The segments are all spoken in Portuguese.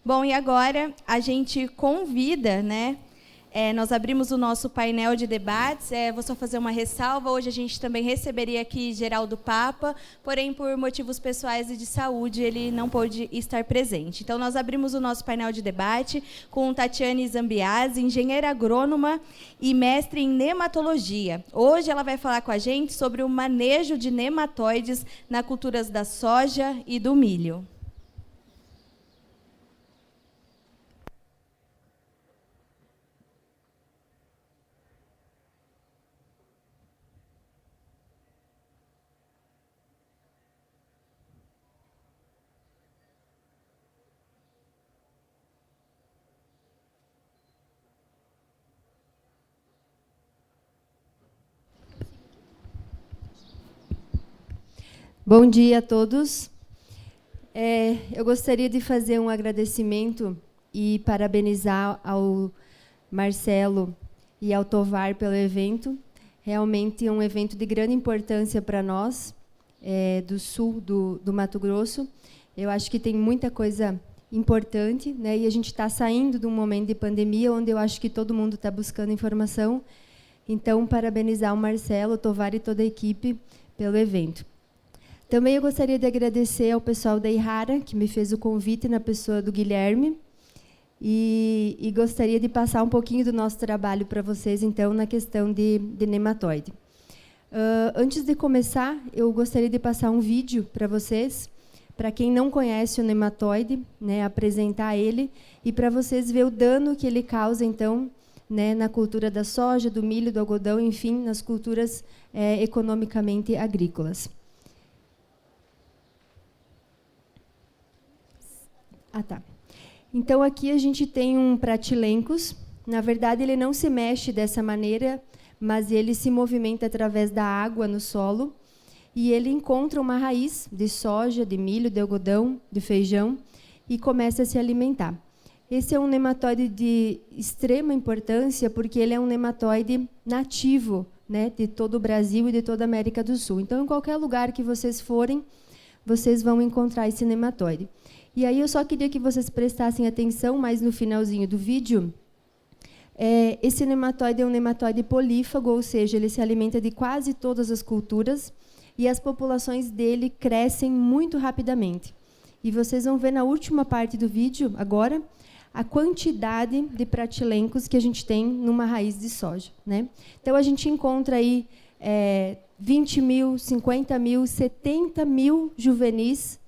Bom, e agora a gente convida, né? Nós abrimos o nosso painel de debates. Vou só fazer uma ressalva. Hoje a gente também receberia aqui Geraldo Papa, porém, por motivos pessoais e de saúde, ele não pôde estar presente. Então, nós abrimos o nosso painel de debate com Tatiane Zambiase, engenheira agrônoma e mestre em nematologia. Hoje ela vai falar com a gente sobre o manejo de nematóides na culturas da soja e do milho. Bom dia a todos. Eu gostaria de fazer um agradecimento e parabenizar ao Marcelo e ao Tovar pelo evento. Realmente é um evento de grande importância para nós, do sul do Mato Grosso. Eu acho que tem muita coisa importante, né? E a gente está saindo de um momento de pandemia, onde eu acho que todo mundo está buscando informação. Então, parabenizar o Marcelo, o Tovar e toda a equipe pelo evento. Também eu gostaria de agradecer ao pessoal da Ihara, que me fez o convite na pessoa do Guilherme, e gostaria de passar um pouquinho do nosso trabalho para vocês, então, na questão de nematóide. Antes de começar, eu gostaria de passar um vídeo para vocês, para quem não conhece o nematóide, né, apresentar ele, e para vocês verem o dano que ele causa, então, né, na cultura da soja, do milho, do algodão, enfim, nas culturas economicamente agrícolas. Tá. Então, aqui a gente tem um pratilencos. Na verdade, ele não se mexe dessa maneira, mas ele se movimenta através da água no solo. E ele encontra uma raiz de soja, de milho, de algodão, de feijão, e começa a se alimentar. Esse é um nematóide de extrema importância, porque ele é um nematóide nativo, né, de todo o Brasil e de toda a América do Sul. Então, em qualquer lugar que vocês forem, vocês vão encontrar esse nematóide. E aí eu só queria que vocês prestassem atenção, mais no finalzinho do vídeo. Esse nematóide é um nematóide polífago, ou seja, ele se alimenta de quase todas as culturas, e as populações dele crescem muito rapidamente. E vocês vão ver na última parte do vídeo, agora, a quantidade de pratilencos que a gente tem numa raiz de soja, né? Então, a gente encontra aí 20 mil, 50 mil, 70 mil juvenis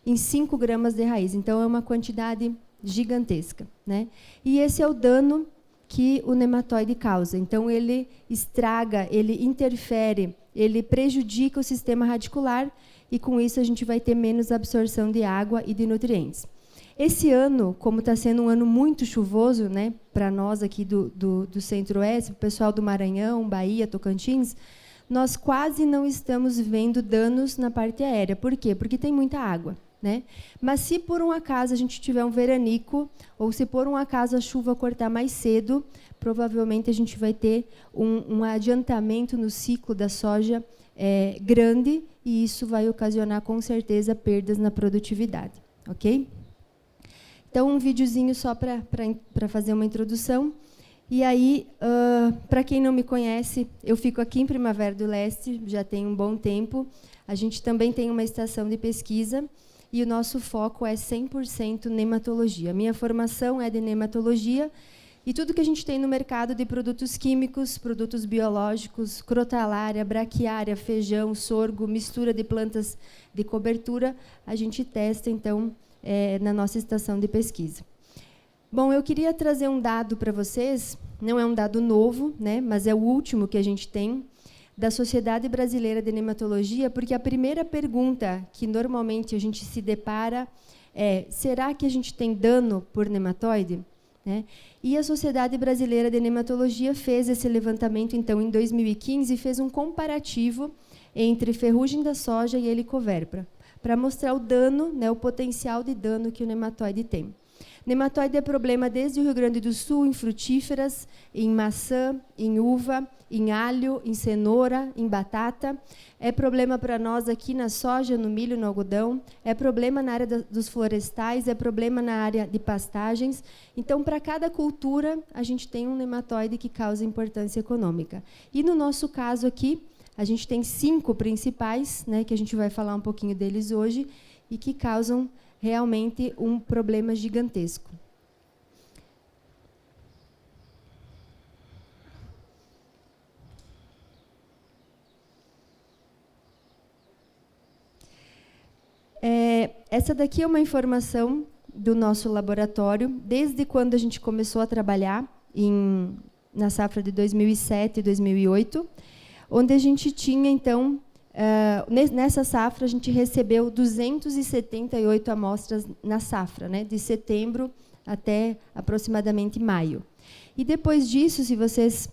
em 5 gramas de raiz. Então, é uma quantidade gigantesca, né? E esse é o dano que o nematóide causa. Então, ele estraga, ele interfere, ele prejudica o sistema radicular, e, com isso, a gente vai ter menos absorção de água e de nutrientes. Esse ano, como está sendo um ano muito chuvoso, né, para nós aqui do Centro-Oeste, o pessoal do Maranhão, Bahia, Tocantins, nós quase não estamos vendo danos na parte aérea. Por quê? Porque tem muita água, né? Mas se por um acaso a gente tiver um veranico, ou se por um acaso a chuva cortar mais cedo, provavelmente a gente vai ter um adiantamento no ciclo da soja grande, e isso vai ocasionar, com certeza, perdas na produtividade. Ok? Então, um videozinho só para fazer uma introdução. E aí, para quem não me conhece, eu fico aqui em Primavera do Leste, já tem um bom tempo. A gente também tem uma estação de pesquisa, e o nosso foco é 100% nematologia. Minha formação é de nematologia, e tudo que a gente tem no mercado de produtos químicos, produtos biológicos, crotalária, braquiária, feijão, sorgo, mistura de plantas de cobertura, a gente testa, então, na nossa estação de pesquisa. Bom, eu queria trazer um dado para vocês, não é um dado novo, né, mas é o último que a gente tem, da Sociedade Brasileira de Nematologia, porque a primeira pergunta que normalmente a gente se depara é: será que a gente tem dano por nematóide? Né? E a Sociedade Brasileira de Nematologia fez esse levantamento, então, em 2015, e fez um comparativo entre ferrugem da soja e helicoverpa, para mostrar o dano, né, o potencial de dano que o nematóide tem. Nematóide é problema desde o Rio Grande do Sul, em frutíferas, em maçã, em uva, em alho, em cenoura, em batata. É problema para nós aqui na soja, no milho, no algodão. É problema na área dos florestais, é problema na área de pastagens. Então, para cada cultura, a gente tem um nematóide que causa importância econômica. E no nosso caso aqui, a gente tem 5 principais, né, que a gente vai falar um pouquinho deles hoje, e que causam realmente um problema gigantesco. Essa daqui é uma informação do nosso laboratório, desde quando a gente começou a trabalhar na safra de 2007 e 2008, onde a gente tinha, então, nessa safra, a gente recebeu 278 amostras na safra, né, de setembro até aproximadamente maio. E depois disso, se vocês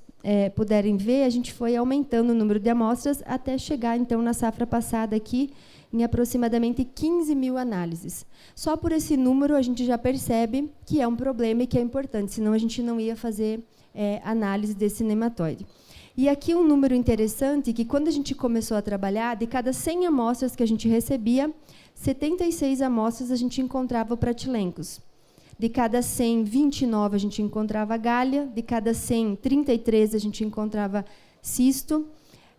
puderem ver, a gente foi aumentando o número de amostras até chegar, então, na safra passada aqui, em aproximadamente 15 mil análises. Só por esse número, a gente já percebe que é um problema e que é importante, senão a gente não ia fazer análise desse nematóide. E aqui um número interessante, que quando a gente começou a trabalhar, de cada 100 amostras que a gente recebia, 76 amostras a gente encontrava o Pratilencos. De cada 100, 29 a gente encontrava galha, de cada 100, 33 a gente encontrava cisto.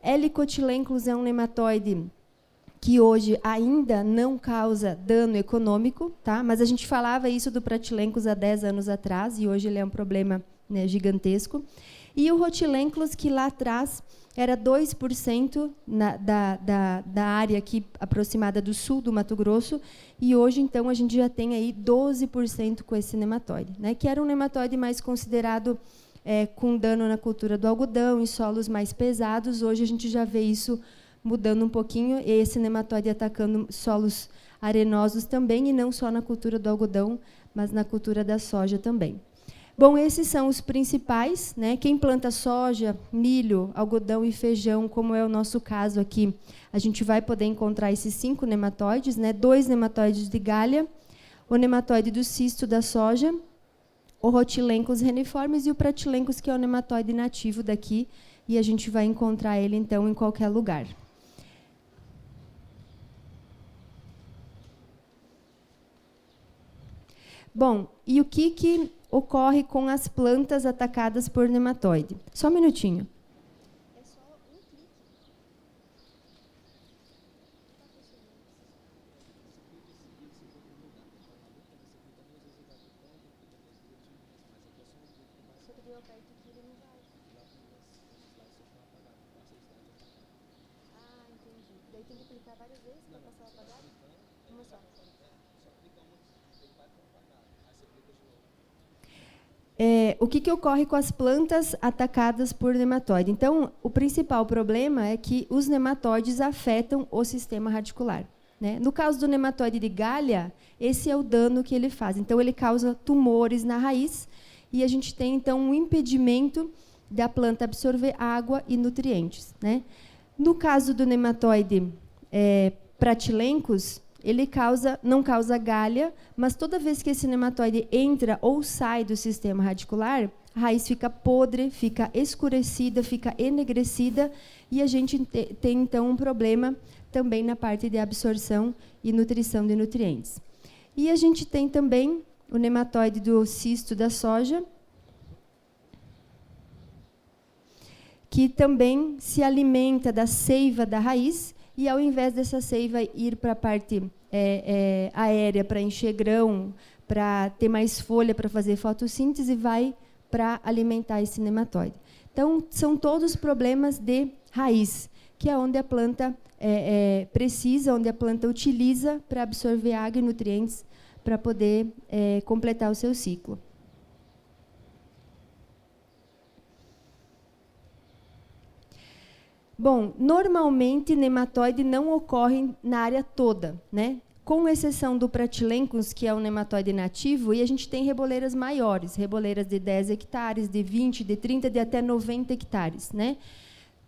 Helicotylencos é um nematóide que hoje ainda não causa dano econômico, tá? Mas a gente falava isso do Pratilencos há 10 anos atrás, e hoje ele é um problema, né, gigantesco. E o Rhotilenclos, que lá atrás era 2% da área aqui aproximada do sul do Mato Grosso, e hoje, então, a gente já tem aí 12% com esse nematóide, né, que era um nematóide mais considerado com dano na cultura do algodão, em solos mais pesados. Hoje a gente já vê isso mudando um pouquinho, e esse nematóide atacando solos arenosos também, e não só na cultura do algodão, mas na cultura da soja também. Bom, esses são os principais, né? Quem planta soja, milho, algodão e feijão, como é o nosso caso aqui, a gente vai poder encontrar esses 5 nematóides, né? 2 nematóides de galha, o nematóide do cisto da soja, o Rhotilencos reniformes e o Pratilencos, que é o nematóide nativo daqui, e a gente vai encontrar ele, então, em qualquer lugar. Bom, e o que ocorre com as plantas atacadas por nematóide? Só um minutinho. É só um clique. Ah, entendi. Daí tem que clicar várias vezes para passar apagado? Uma só. O que ocorre com as plantas atacadas por nematóide? Então, o principal problema é que os nematóides afetam o sistema radicular, né? No caso do nematóide de galha, esse é o dano que ele faz. Então, ele causa tumores na raiz, e a gente tem, então, um impedimento da planta absorver água e nutrientes, né? No caso do nematóide Pratilencos, ele não causa galha, mas toda vez que esse nematóide entra ou sai do sistema radicular, a raiz fica podre, fica escurecida, fica enegrecida, e a gente tem, então, um problema também na parte de absorção e nutrição de nutrientes. E a gente tem também o nematóide do cisto da soja, que também se alimenta da seiva da raiz, e, ao invés dessa seiva ir para a parte aérea, para encher grão, para ter mais folha para fazer fotossíntese, vai para alimentar esse nematóide. Então, são todos problemas de raiz, que é onde a planta precisa, onde a planta utiliza para absorver água e nutrientes para poder completar o seu ciclo. Bom, normalmente nematóide não ocorre na área toda, né? Com exceção do Pratilencos, que é um nematóide nativo, e a gente tem reboleiras maiores, reboleiras de 10 hectares, de 20, de 30, de até 90 hectares, né?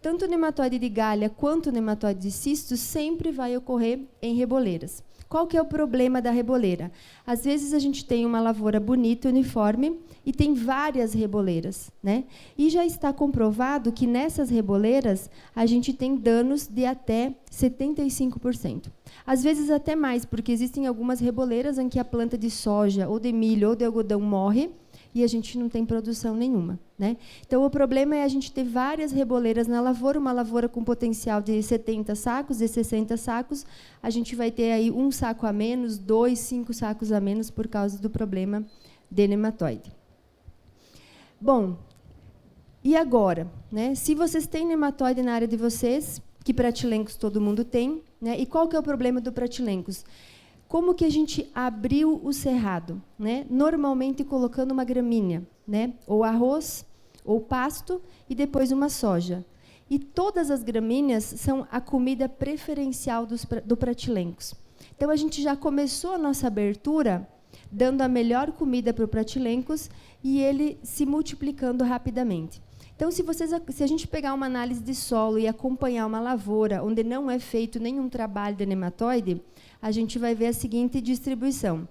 Tanto o nematóide de galha quanto o nematóide de cisto sempre vai ocorrer em reboleiras. Qual que é o problema da reboleira? Às vezes a gente tem uma lavoura bonita, uniforme, e tem várias reboleiras, né? E já está comprovado que nessas reboleiras a gente tem danos de até 75%. Às vezes até mais, porque existem algumas reboleiras em que a planta de soja, ou de milho, ou de algodão morre, e a gente não tem produção nenhuma, né? Então, o problema é a gente ter várias reboleiras na lavoura, uma lavoura com potencial de 70 sacos, de 60 sacos, a gente vai ter aí 1 saco a menos, 2, 5 sacos a menos por causa do problema de nematóide. Bom, e agora, né? Se vocês têm nematóide na área de vocês, que pratilencos todo mundo tem, né? E qual que é o problema do pratilencos? Como que a gente abriu o cerrado, né? Normalmente colocando uma gramínea, né? Ou arroz, ou pasto, e depois uma soja. E todas as gramíneas são a comida preferencial do pratilencos. Então, a gente já começou a nossa abertura dando a melhor comida para o pratilencos e ele se multiplicando rapidamente. Então, se a gente pegar uma análise de solo e acompanhar uma lavoura onde não é feito nenhum trabalho de nematóide, a gente vai ver a seguinte distribuição.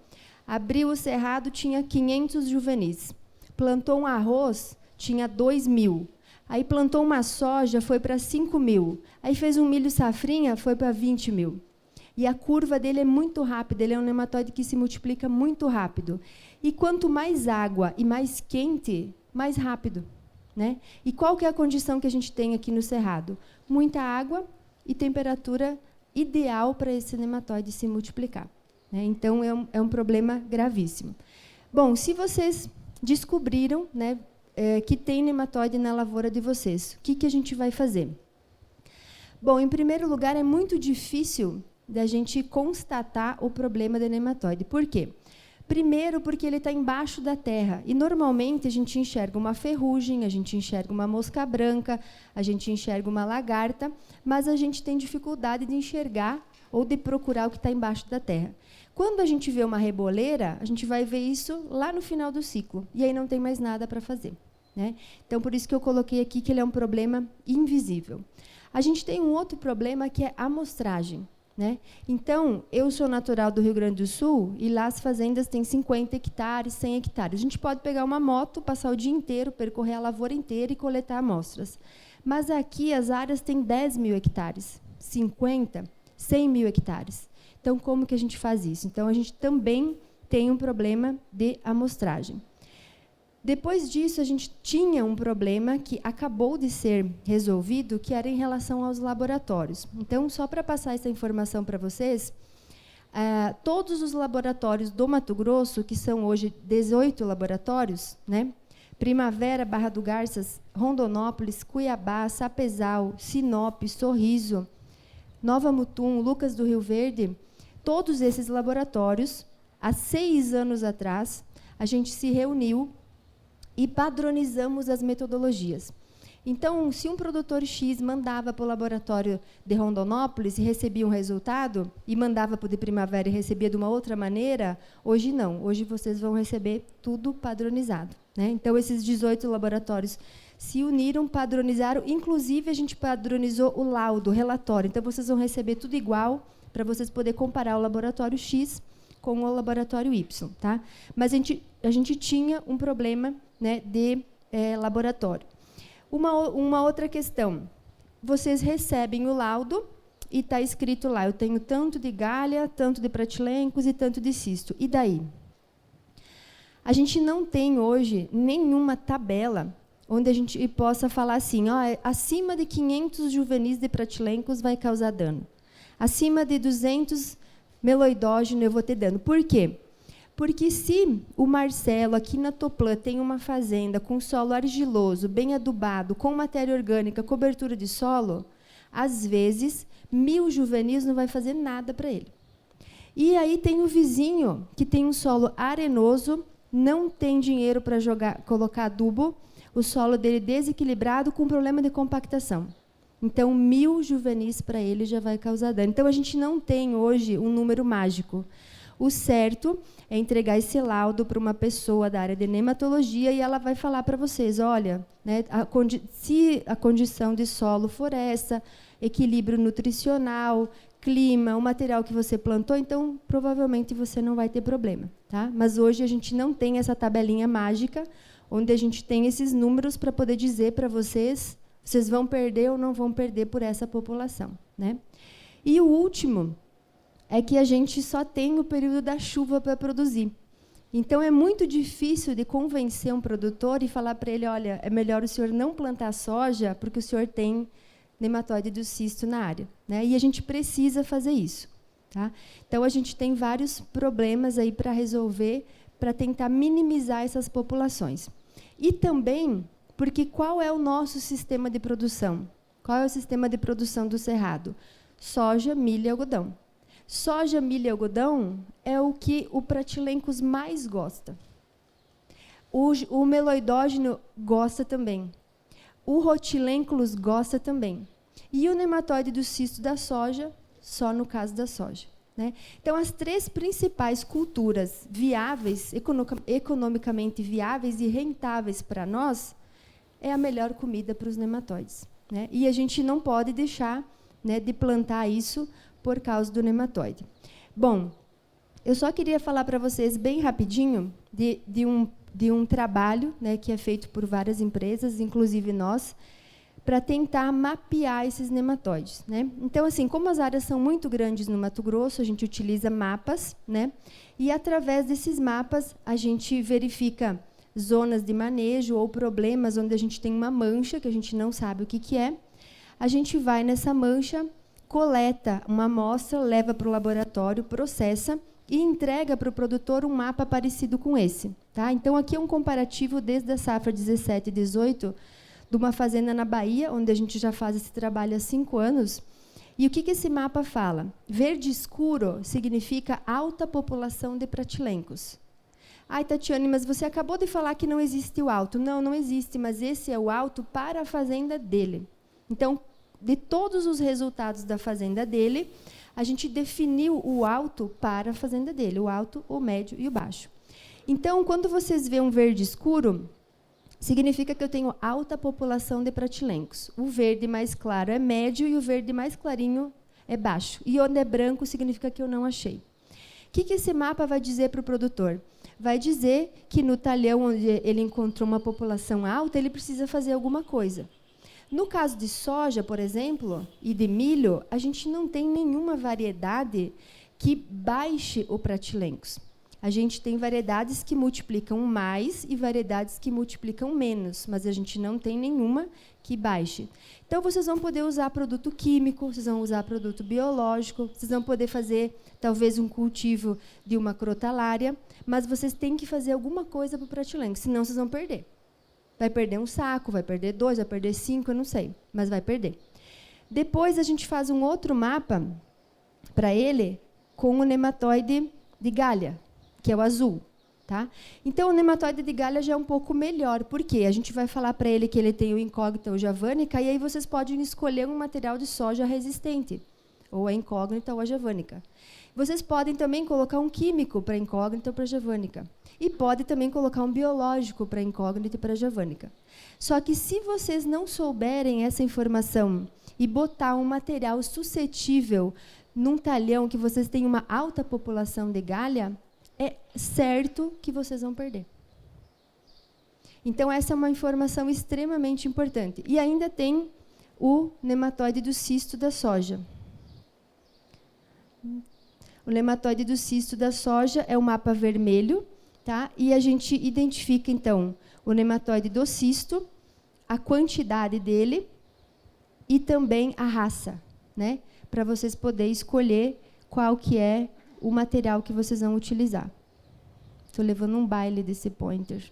Abriu o cerrado, tinha 500 juvenis. Plantou um arroz, tinha 2.000. Aí plantou uma soja, foi para 5.000. Aí fez um milho safrinha, foi para 20.000. E a curva dele é muito rápida, ele é um nematóide que se multiplica muito rápido. E quanto mais água e mais quente, mais rápido, né? E qual que é a condição que a gente tem aqui no cerrado? Muita água e temperatura ideal para esse nematóide se multiplicar, né? Então, é um problema gravíssimo. Bom, se vocês descobriram, né, que tem nematóide na lavoura de vocês, o que a gente vai fazer? Bom, em primeiro lugar, é muito difícil da gente constatar o problema do nematóide. Por quê? Primeiro, porque ele está embaixo da terra. E, normalmente, a gente enxerga uma ferrugem, a gente enxerga uma mosca branca, a gente enxerga uma lagarta, mas a gente tem dificuldade de enxergar ou de procurar o que está embaixo da terra. Quando a gente vê uma reboleira, a gente vai ver isso lá no final do ciclo. E aí não tem mais nada para fazer, né? Então, por isso que eu coloquei aqui que ele é um problema invisível. A gente tem um outro problema, que é a amostragem, né? Então, eu sou natural do Rio Grande do Sul e lá as fazendas têm 50 hectares, 100 hectares. A gente pode pegar uma moto, passar o dia inteiro, percorrer a lavoura inteira e coletar amostras. Mas aqui as áreas têm 10.000 hectares, 50, 100.000 hectares. Então, como que a gente faz isso? Então, a gente também tem um problema de amostragem. Depois disso, a gente tinha um problema que acabou de ser resolvido, que era em relação aos laboratórios. Então, só para passar essa informação para vocês, todos os laboratórios do Mato Grosso, que são hoje 18 laboratórios, né? Primavera, Barra do Garças, Rondonópolis, Cuiabá, Sapezal, Sinop, Sorriso, Nova Mutum, Lucas do Rio Verde, todos esses laboratórios, há 6 anos atrás, a gente se reuniu e padronizamos as metodologias. Então, se um produtor X mandava para o laboratório de Rondonópolis e recebia um resultado, e mandava para o de Primavera e recebia de uma outra maneira, hoje não. Hoje vocês vão receber tudo padronizado, né? Então, esses 18 laboratórios se uniram, padronizaram, inclusive a gente padronizou o laudo, o relatório. Então, vocês vão receber tudo igual, para vocês poderem comparar o laboratório X com o laboratório Y, tá? Mas a gente tinha um problema, né, de laboratório. Uma outra questão. Vocês recebem o laudo e está escrito lá, eu tenho tanto de galha, tanto de pratilencos e tanto de cisto. E daí? A gente não tem hoje nenhuma tabela onde a gente possa falar assim, ó, acima de 500 juvenis de pratilencos vai causar dano. Acima de 200 meloidógeno eu vou ter dano. Por quê? Porque se o Marcelo, aqui na Toplan, tem uma fazenda com solo argiloso, bem adubado, com matéria orgânica, cobertura de solo, às vezes, 1.000 juvenis não vai fazer nada para ele. E aí tem o vizinho, que tem um solo arenoso, não tem dinheiro para colocar adubo, o solo dele desequilibrado, com problema de compactação. Então, 1.000 juvenis para ele já vai causar dano. Então, a gente não tem hoje um número mágico. O certo é entregar esse laudo para uma pessoa da área de nematologia e ela vai falar para vocês, olha, né, se a condição de solo for essa, equilíbrio nutricional, clima, o material que você plantou, então provavelmente você não vai ter problema, tá? Mas hoje a gente não tem essa tabelinha mágica, onde a gente tem esses números para poder dizer para vocês, vocês vão perder ou não vão perder por essa população, né? E o último é que a gente só tem o período da chuva para produzir. Então, é muito difícil de convencer um produtor e falar para ele, olha, é melhor o senhor não plantar soja, porque o senhor tem nematóide do cisto na área, né? E a gente precisa fazer isso, tá? Então, a gente tem vários problemas aí para resolver, para tentar minimizar essas populações. E também, porque qual é o nosso sistema de produção? Qual é o sistema de produção do cerrado? Soja, milho e algodão. Soja, milho e algodão é o que o Pratilencos mais gosta. O meloidógeno gosta também. O Rhotilenculus gosta também. E o nematóide do cisto da soja, só no caso da soja, né? Então, as 3 principais culturas viáveis, economicamente viáveis e rentáveis para nós, é a melhor comida para os nematóides, né? E a gente não pode deixar, né, de plantar isso por causa do nematóide. Bom, eu só queria falar para vocês bem rapidinho de um trabalho, né, que é feito por várias empresas, inclusive nós, para tentar mapear esses nematóides, né? Então, assim, como as áreas são muito grandes no Mato Grosso, a gente utiliza mapas, né? E através desses mapas a gente verifica zonas de manejo ou problemas onde a gente tem uma mancha que a gente não sabe o que é. A gente vai nessa mancha, coleta uma amostra, leva para o laboratório, processa e entrega para o produtor um mapa parecido com esse, tá? Então, aqui é um comparativo desde a safra 17 e 18, de uma fazenda na Bahia, onde a gente já faz esse trabalho há 5 anos. E o que esse mapa fala? Verde escuro significa alta população de pratilencos. Ai, Tatiane, mas você acabou de falar que não existe o alto. Não, não existe, mas esse é o alto para a fazenda dele. Então, de todos os resultados da fazenda dele, a gente definiu o alto para a fazenda dele, o alto, o médio e o baixo. Então, quando vocês veem um verde escuro, significa que eu tenho alta população de pratilencos. O verde mais claro é médio e o verde mais clarinho é baixo. E onde é branco significa que eu não achei. O que esse mapa vai dizer para o produtor? Vai dizer que no talhão onde ele encontrou uma população alta, ele precisa fazer alguma coisa. No caso de soja, por exemplo, e de milho, a gente não tem nenhuma variedade que baixe o pratilencos. A gente tem variedades que multiplicam mais e variedades que multiplicam menos, mas a gente não tem nenhuma que baixe. Então, vocês vão poder usar produto químico, vocês vão usar produto biológico, vocês vão poder fazer, talvez, um cultivo de uma crotalária, mas vocês têm que fazer alguma coisa para o pratilenco, senão vocês vão perder. Vai perder um saco, vai perder 2, vai perder 5, eu não sei, mas vai perder. Depois, a gente faz um outro mapa para ele com o nematóide de galha, que é o azul, tá? Então, o nematóide de galha já é um pouco melhor. Por quê? A gente vai falar para ele que ele tem o incógnita ou javânica, e aí vocês podem escolher um material de soja resistente, ou a incógnita ou a javânica. Vocês podem também colocar um químico para incógnita ou para javânica. E pode também colocar um biológico para incógnita e para javânica. Só que, se vocês não souberem essa informação e botar um material suscetível num talhão que vocês têm uma alta população de galha, é certo que vocês vão perder. Então, essa é uma informação extremamente importante. E ainda tem o nematóide do cisto da soja. O nematóide do cisto da soja é o mapa vermelho, tá? E a gente identifica, então, o nematóide do cisto, a quantidade dele e também a raça, né? Para vocês poderem escolher qual que é o material que vocês vão utilizar. Estou levando um baile desse pointer.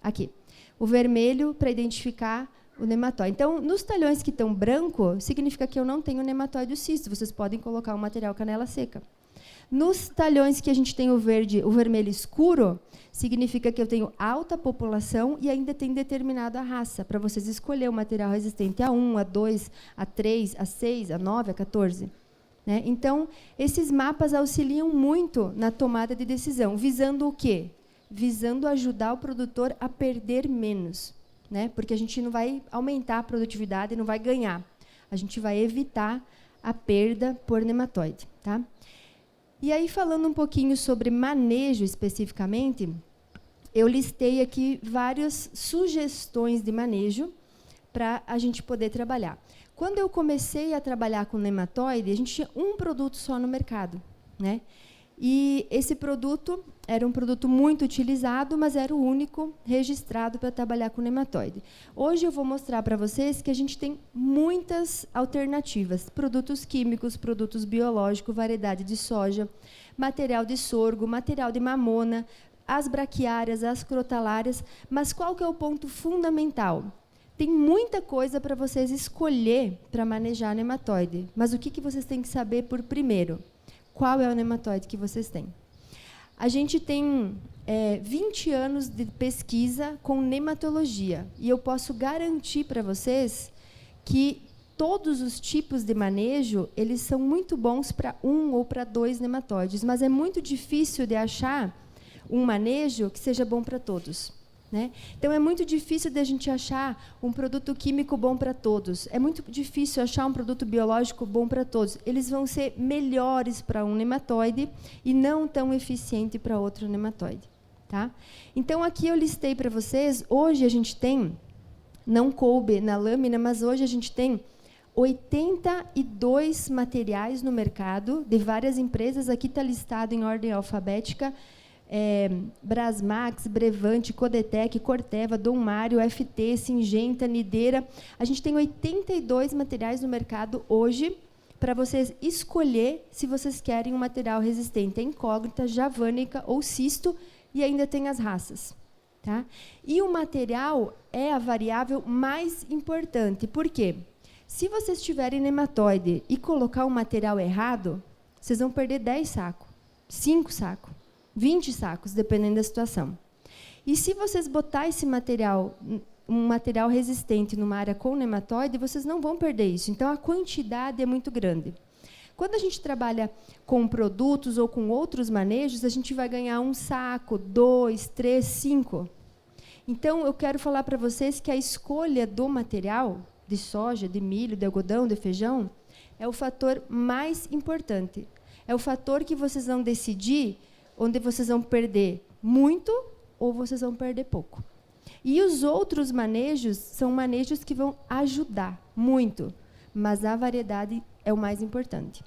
Aqui. O vermelho para identificar o nematóide. Então, nos talhões que estão branco, significa que eu não tenho nematóide cisto. Vocês podem colocar o material canela seca. Nos talhões que a gente tem o vermelho escuro, significa que eu tenho alta população e ainda tem determinada raça, para vocês escolher o material resistente A1, A2, A3, A6, A9, A14. Né? Então, esses mapas auxiliam muito na tomada de decisão, visando o quê? Visando ajudar o produtor a perder menos. né? Porque a gente não vai aumentar a produtividade, não vai ganhar. A gente vai evitar a perda por nematóide, tá? E aí, falando um pouquinho sobre manejo especificamente, eu listei aqui várias sugestões de manejo para a gente poder trabalhar. Quando eu comecei a trabalhar com nematóide, a gente tinha um produto só no mercado, né? E esse produto era um produto muito utilizado, mas era o único registrado para trabalhar com nematóide. Hoje eu vou mostrar para vocês que a gente tem muitas alternativas. Produtos químicos, produtos biológicos, variedade de soja, material de sorgo, material de mamona, as braquiárias, as crotalárias. Mas qual que é o ponto fundamental? Tem muita coisa para vocês escolher para manejar nematóide. Mas o que vocês têm que saber por primeiro? Qual é o nematóide que vocês têm? A gente tem 20 anos de pesquisa com nematologia. E eu posso garantir para vocês que todos os tipos de manejo, eles são muito bons para 1 ou para 2 nematóides. Mas é muito difícil de achar um manejo que seja bom para todos, né? Então, é muito difícil de a gente achar um produto químico bom para todos. É muito difícil achar um produto biológico bom para todos. Eles vão ser melhores para um nematóide e não tão eficiente para outro nematóide, tá? Então, aqui eu listei para vocês, hoje a gente tem, não coube na lâmina, mas hoje a gente tem 82 materiais no mercado, de várias empresas. Aqui está listado em ordem alfabética, Brasmax, Brevante, Codetec, Corteva, Dom Mário, FT, Singenta, Nideira. A gente tem 82 materiais no mercado hoje para vocês escolher se vocês querem um material resistente a incógnita, javânica ou cisto, e ainda tem as raças, tá? E o material é a variável mais importante. Por quê? Se vocês tiverem nematóide e colocar um material errado, vocês vão perder 10 sacos, 5 sacos, 20 sacos, dependendo da situação. E se vocês botar esse material, um material resistente numa área com nematóide, vocês não vão perder isso. Então, a quantidade é muito grande. Quando a gente trabalha com produtos ou com outros manejos, a gente vai ganhar 1 saco, 2, 3, 5. Então, eu quero falar para vocês que a escolha do material, de soja, de milho, de algodão, de feijão, é o fator mais importante. É o fator que vocês vão decidir onde vocês vão perder muito ou vocês vão perder pouco. E os outros manejos são manejos que vão ajudar muito, mas a variedade é o mais importante.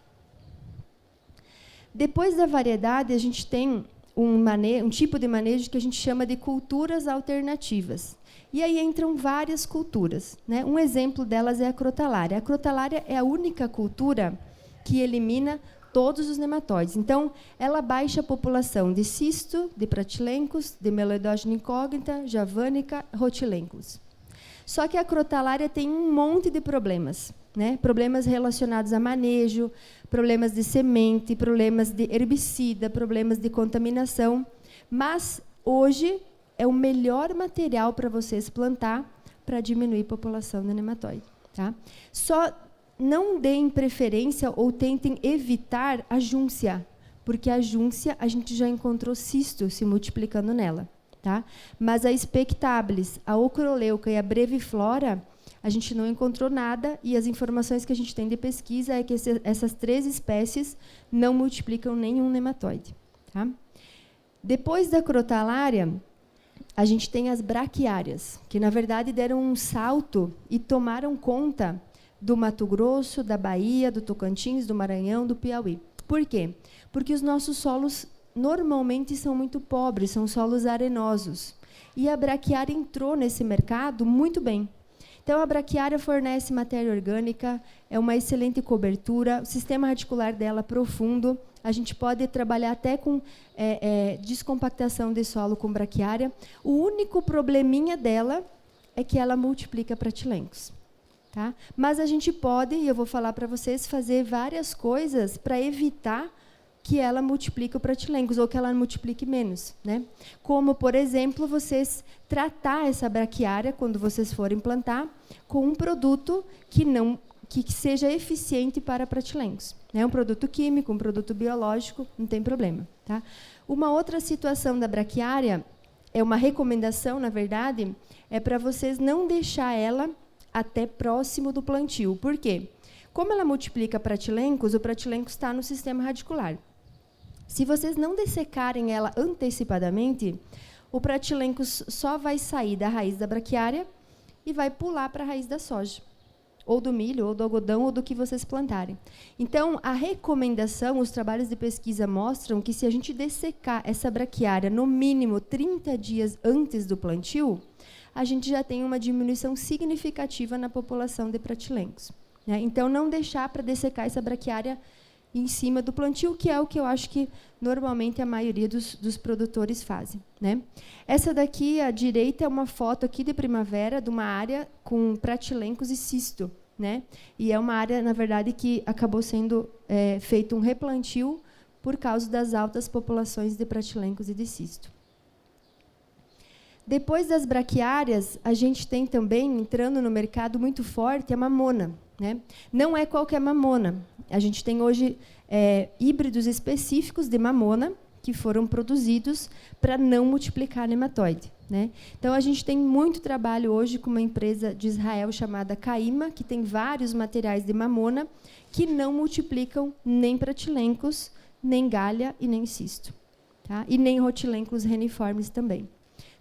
Depois da variedade, a gente tem um tipo de manejo que a gente chama de culturas alternativas. E aí entram várias culturas, né? Um exemplo delas é a crotalária. A crotalária é a única cultura que elimina todos os nematóides. Então, ela baixa a população de cisto, de pratilencos, de meloidógena incógnita, javânica, rotilencos. Só que a crotalária tem um monte de problemas, né? Problemas relacionados a manejo, problemas de semente, problemas de herbicida, problemas de contaminação. Mas, hoje, é o melhor material para vocês plantar para diminuir a população de nematóide, tá? Só não deem preferência ou tentem evitar a júncia, porque a júncia a gente já encontrou cisto se multiplicando nela, tá? Mas a Spectabilis, a Ocroleuca e a Breviflora, a gente não encontrou nada, e as informações que a gente tem de pesquisa é que essas 3 espécies não multiplicam nenhum nematóide, tá? Depois da crotalária, a gente tem as braquiárias, que na verdade deram um salto e tomaram conta do Mato Grosso, da Bahia, do Tocantins, do Maranhão, do Piauí. Por quê? Porque os nossos solos normalmente são muito pobres, são solos arenosos. E a braquiária entrou nesse mercado muito bem. Então, a braquiária fornece matéria orgânica, é uma excelente cobertura, o sistema radicular dela é profundo, a gente pode trabalhar até com descompactação de solo com braquiária. O único probleminha dela é que ela multiplica pratilencos. Tá? Mas a gente pode, e eu vou falar para vocês, fazer várias coisas para evitar que ela multiplique o pratilencos ou que ela multiplique menos, né? Como, por exemplo, vocês tratar essa braquiária, quando vocês forem plantar, com um produto que seja eficiente para pratilencos, né? Um produto químico, um produto biológico, não tem problema, tá? Uma outra situação da braquiária é uma recomendação, na verdade, é para vocês não deixar ela até próximo do plantio. Por quê? Como ela multiplica pratilencos, o pratilenco está no sistema radicular. Se vocês não dessecarem ela antecipadamente, o pratilenco só vai sair da raiz da braquiária e vai pular para a raiz da soja, ou do milho, ou do algodão, ou do que vocês plantarem. Então, a recomendação, os trabalhos de pesquisa mostram que se a gente dessecar essa braquiária no mínimo 30 dias antes do plantio, a gente já tem uma diminuição significativa na população de pratilencos. Então, não deixar para dessecar essa braquiária em cima do plantio, que é o que eu acho que normalmente a maioria dos produtores fazem. Essa daqui, à direita, é uma foto aqui de primavera de uma área com pratilencos e cisto. E é uma área, na verdade, que acabou sendo feito um replantio por causa das altas populações de pratilencos e de cisto. Depois das braquiárias, a gente tem também, entrando no mercado muito forte, a mamona. Não é qualquer mamona. A gente tem hoje híbridos específicos de mamona que foram produzidos para não multiplicar nematóide. Então, a gente tem muito trabalho hoje com uma empresa de Israel chamada Caima, que tem vários materiais de mamona que não multiplicam nem pratilencos, nem galha e nem cisto. E nem rotilencos reniformes também.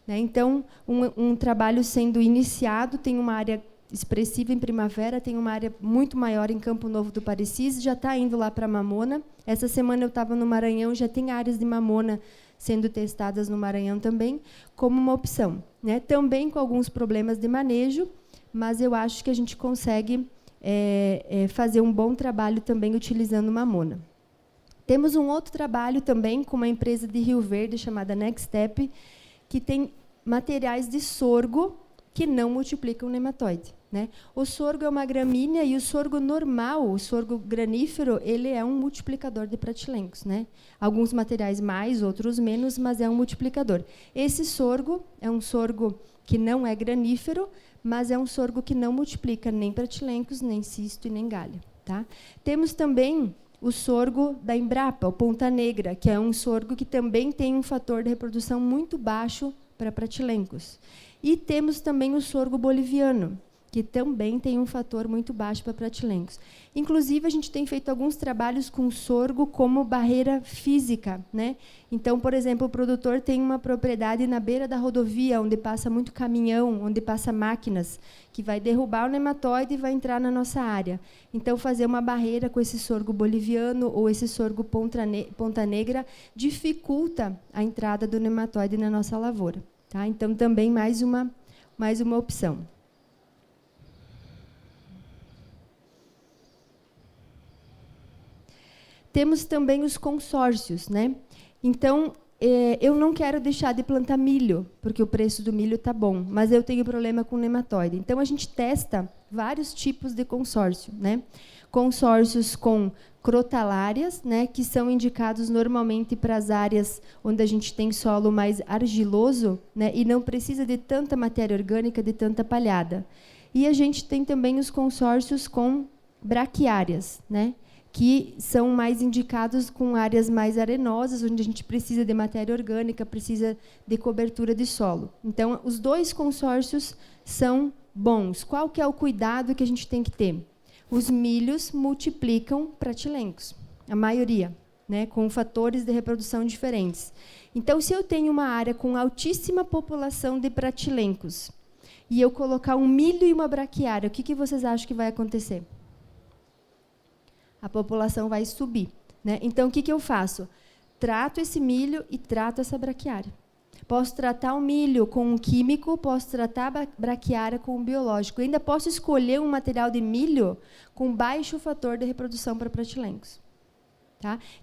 Então, um trabalho sendo iniciado, tem uma área expressiva em primavera, tem uma área muito maior em Campo Novo do Parecis, já está indo lá para mamona. Essa semana eu estava no Maranhão, já tem áreas de mamona sendo testadas no Maranhão também, como uma opção. Também com alguns problemas de manejo, mas eu acho que a gente consegue fazer um bom trabalho também utilizando mamona. Temos um outro trabalho também com uma empresa de Rio Verde chamada Next Step, que tem materiais de sorgo que não multiplicam nematóide. O sorgo é uma gramínea e o sorgo normal, o sorgo granífero, ele é um multiplicador de pratilencos. Alguns materiais mais, outros menos, mas é um multiplicador. Esse sorgo é um sorgo que não é granífero, mas é um sorgo que não multiplica nem pratilencos, nem cisto e nem galha. Temos também o sorgo da Embrapa, o Ponta Negra, que é um sorgo que também tem um fator de reprodução muito baixo para pratilencos. E temos também o sorgo boliviano, que também tem um fator muito baixo para pratilencos. Inclusive, a gente tem feito alguns trabalhos com sorgo como barreira física. Então, por exemplo, o produtor tem uma propriedade na beira da rodovia, onde passa muito caminhão, onde passa máquinas, que vai derrubar o nematóide e vai entrar na nossa área. Então, fazer uma barreira com esse sorgo boliviano ou esse sorgo ponta negra dificulta a entrada do nematóide na nossa lavoura. Então, também mais uma opção. Temos também os consórcios. Então, eu não quero deixar de plantar milho, porque o preço do milho está bom, mas eu tenho problema com nematóide. Então, a gente testa vários tipos de consórcio. Consórcios com crotalárias, que são indicados normalmente para as áreas onde a gente tem solo mais argiloso, e não precisa de tanta matéria orgânica, de tanta palhada. E a gente tem também os consórcios com braquiárias, que são mais indicados com áreas mais arenosas, onde a gente precisa de matéria orgânica, precisa de cobertura de solo. Então, os dois consórcios são bons. Qual que é o cuidado que a gente tem que ter? Os milhos multiplicam pratilencos, a maioria, com fatores de reprodução diferentes. Então, se eu tenho uma área com altíssima população de pratilencos e eu colocar um milho e uma braquiária, o que vocês acham que vai acontecer? A população vai subir. Então, o que eu faço? Trato esse milho e trato essa braquiária. Posso tratar o milho com um químico, posso tratar a braquiária com um biológico. Eu ainda posso escolher um material de milho com baixo fator de reprodução para pratilencos.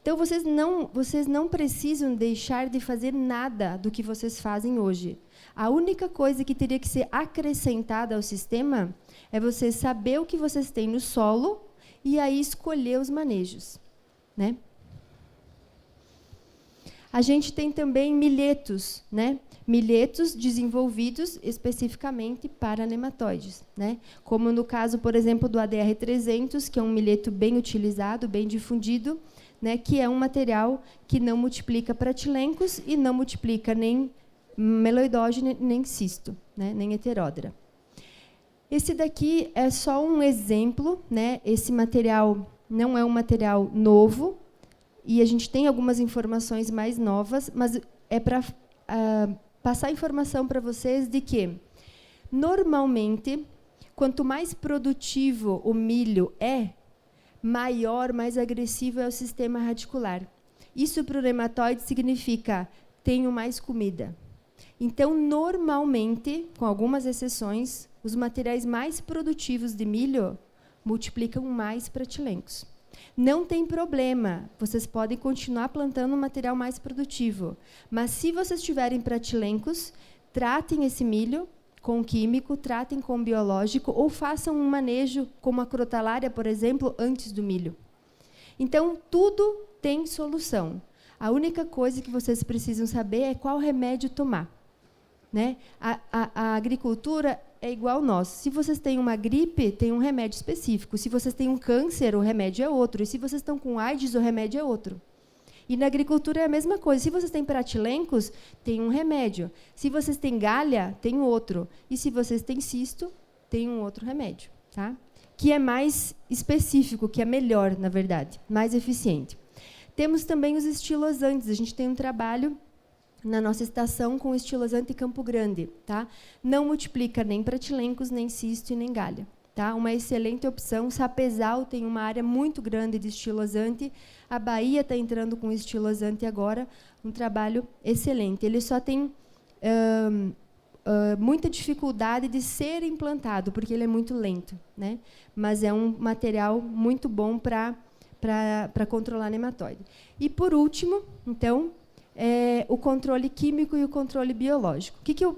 Então, vocês não precisam deixar de fazer nada do que vocês fazem hoje. A única coisa que teria que ser acrescentada ao sistema é vocês saber o que vocês têm no solo e aí escolher os manejos. A gente tem também milhetos, milhetos desenvolvidos especificamente para nematóides, como no caso, por exemplo, do ADR 300, que é um milheto bem utilizado, bem difundido, que é um material que não multiplica pratilencos e não multiplica nem meloidógena nem cisto, né? Nem heteródera. Esse daqui é só um exemplo, né? Esse material não é um material novo, e a gente tem algumas informações mais novas, mas é para passar informação para vocês de que, normalmente, quanto mais produtivo o milho é, maior, mais agressivo é o sistema radicular. Isso, para o nematóide, significa tenho mais comida. Então, normalmente, com algumas exceções, os materiais mais produtivos de milho multiplicam mais pratilencos. Não tem problema, vocês podem continuar plantando um material mais produtivo, mas se vocês tiverem pratilencos, tratem esse milho com químico, tratem com biológico, ou façam um manejo como a crotalária, por exemplo, antes do milho. Então, tudo tem solução. A única coisa que vocês precisam saber é qual remédio tomar, né? A agricultura é igual nós. Se vocês têm uma gripe, tem um remédio específico. Se vocês têm um câncer, o remédio é outro. E se vocês estão com AIDS, o remédio é outro. E na agricultura é a mesma coisa. Se vocês têm pratilencos, tem um remédio. Se vocês têm galha, tem outro. E se vocês têm cisto, tem um outro remédio, tá? Que é mais específico, que é melhor, na verdade, mais eficiente. Temos também os estilosantes. A gente tem um trabalho na nossa estação com o estilosante Campo Grande, tá? Não multiplica nem pratilencos, nem cisto e nem galha, tá? Uma excelente opção. Sapezal tem uma área muito grande de estilosante. A Bahia está entrando com estilosante agora, um trabalho excelente. Ele só tem muita dificuldade de ser implantado, porque ele é muito lento, né? Mas é um material muito bom para controlar nematóide. E, por último, então, o controle químico e o controle biológico. O que eu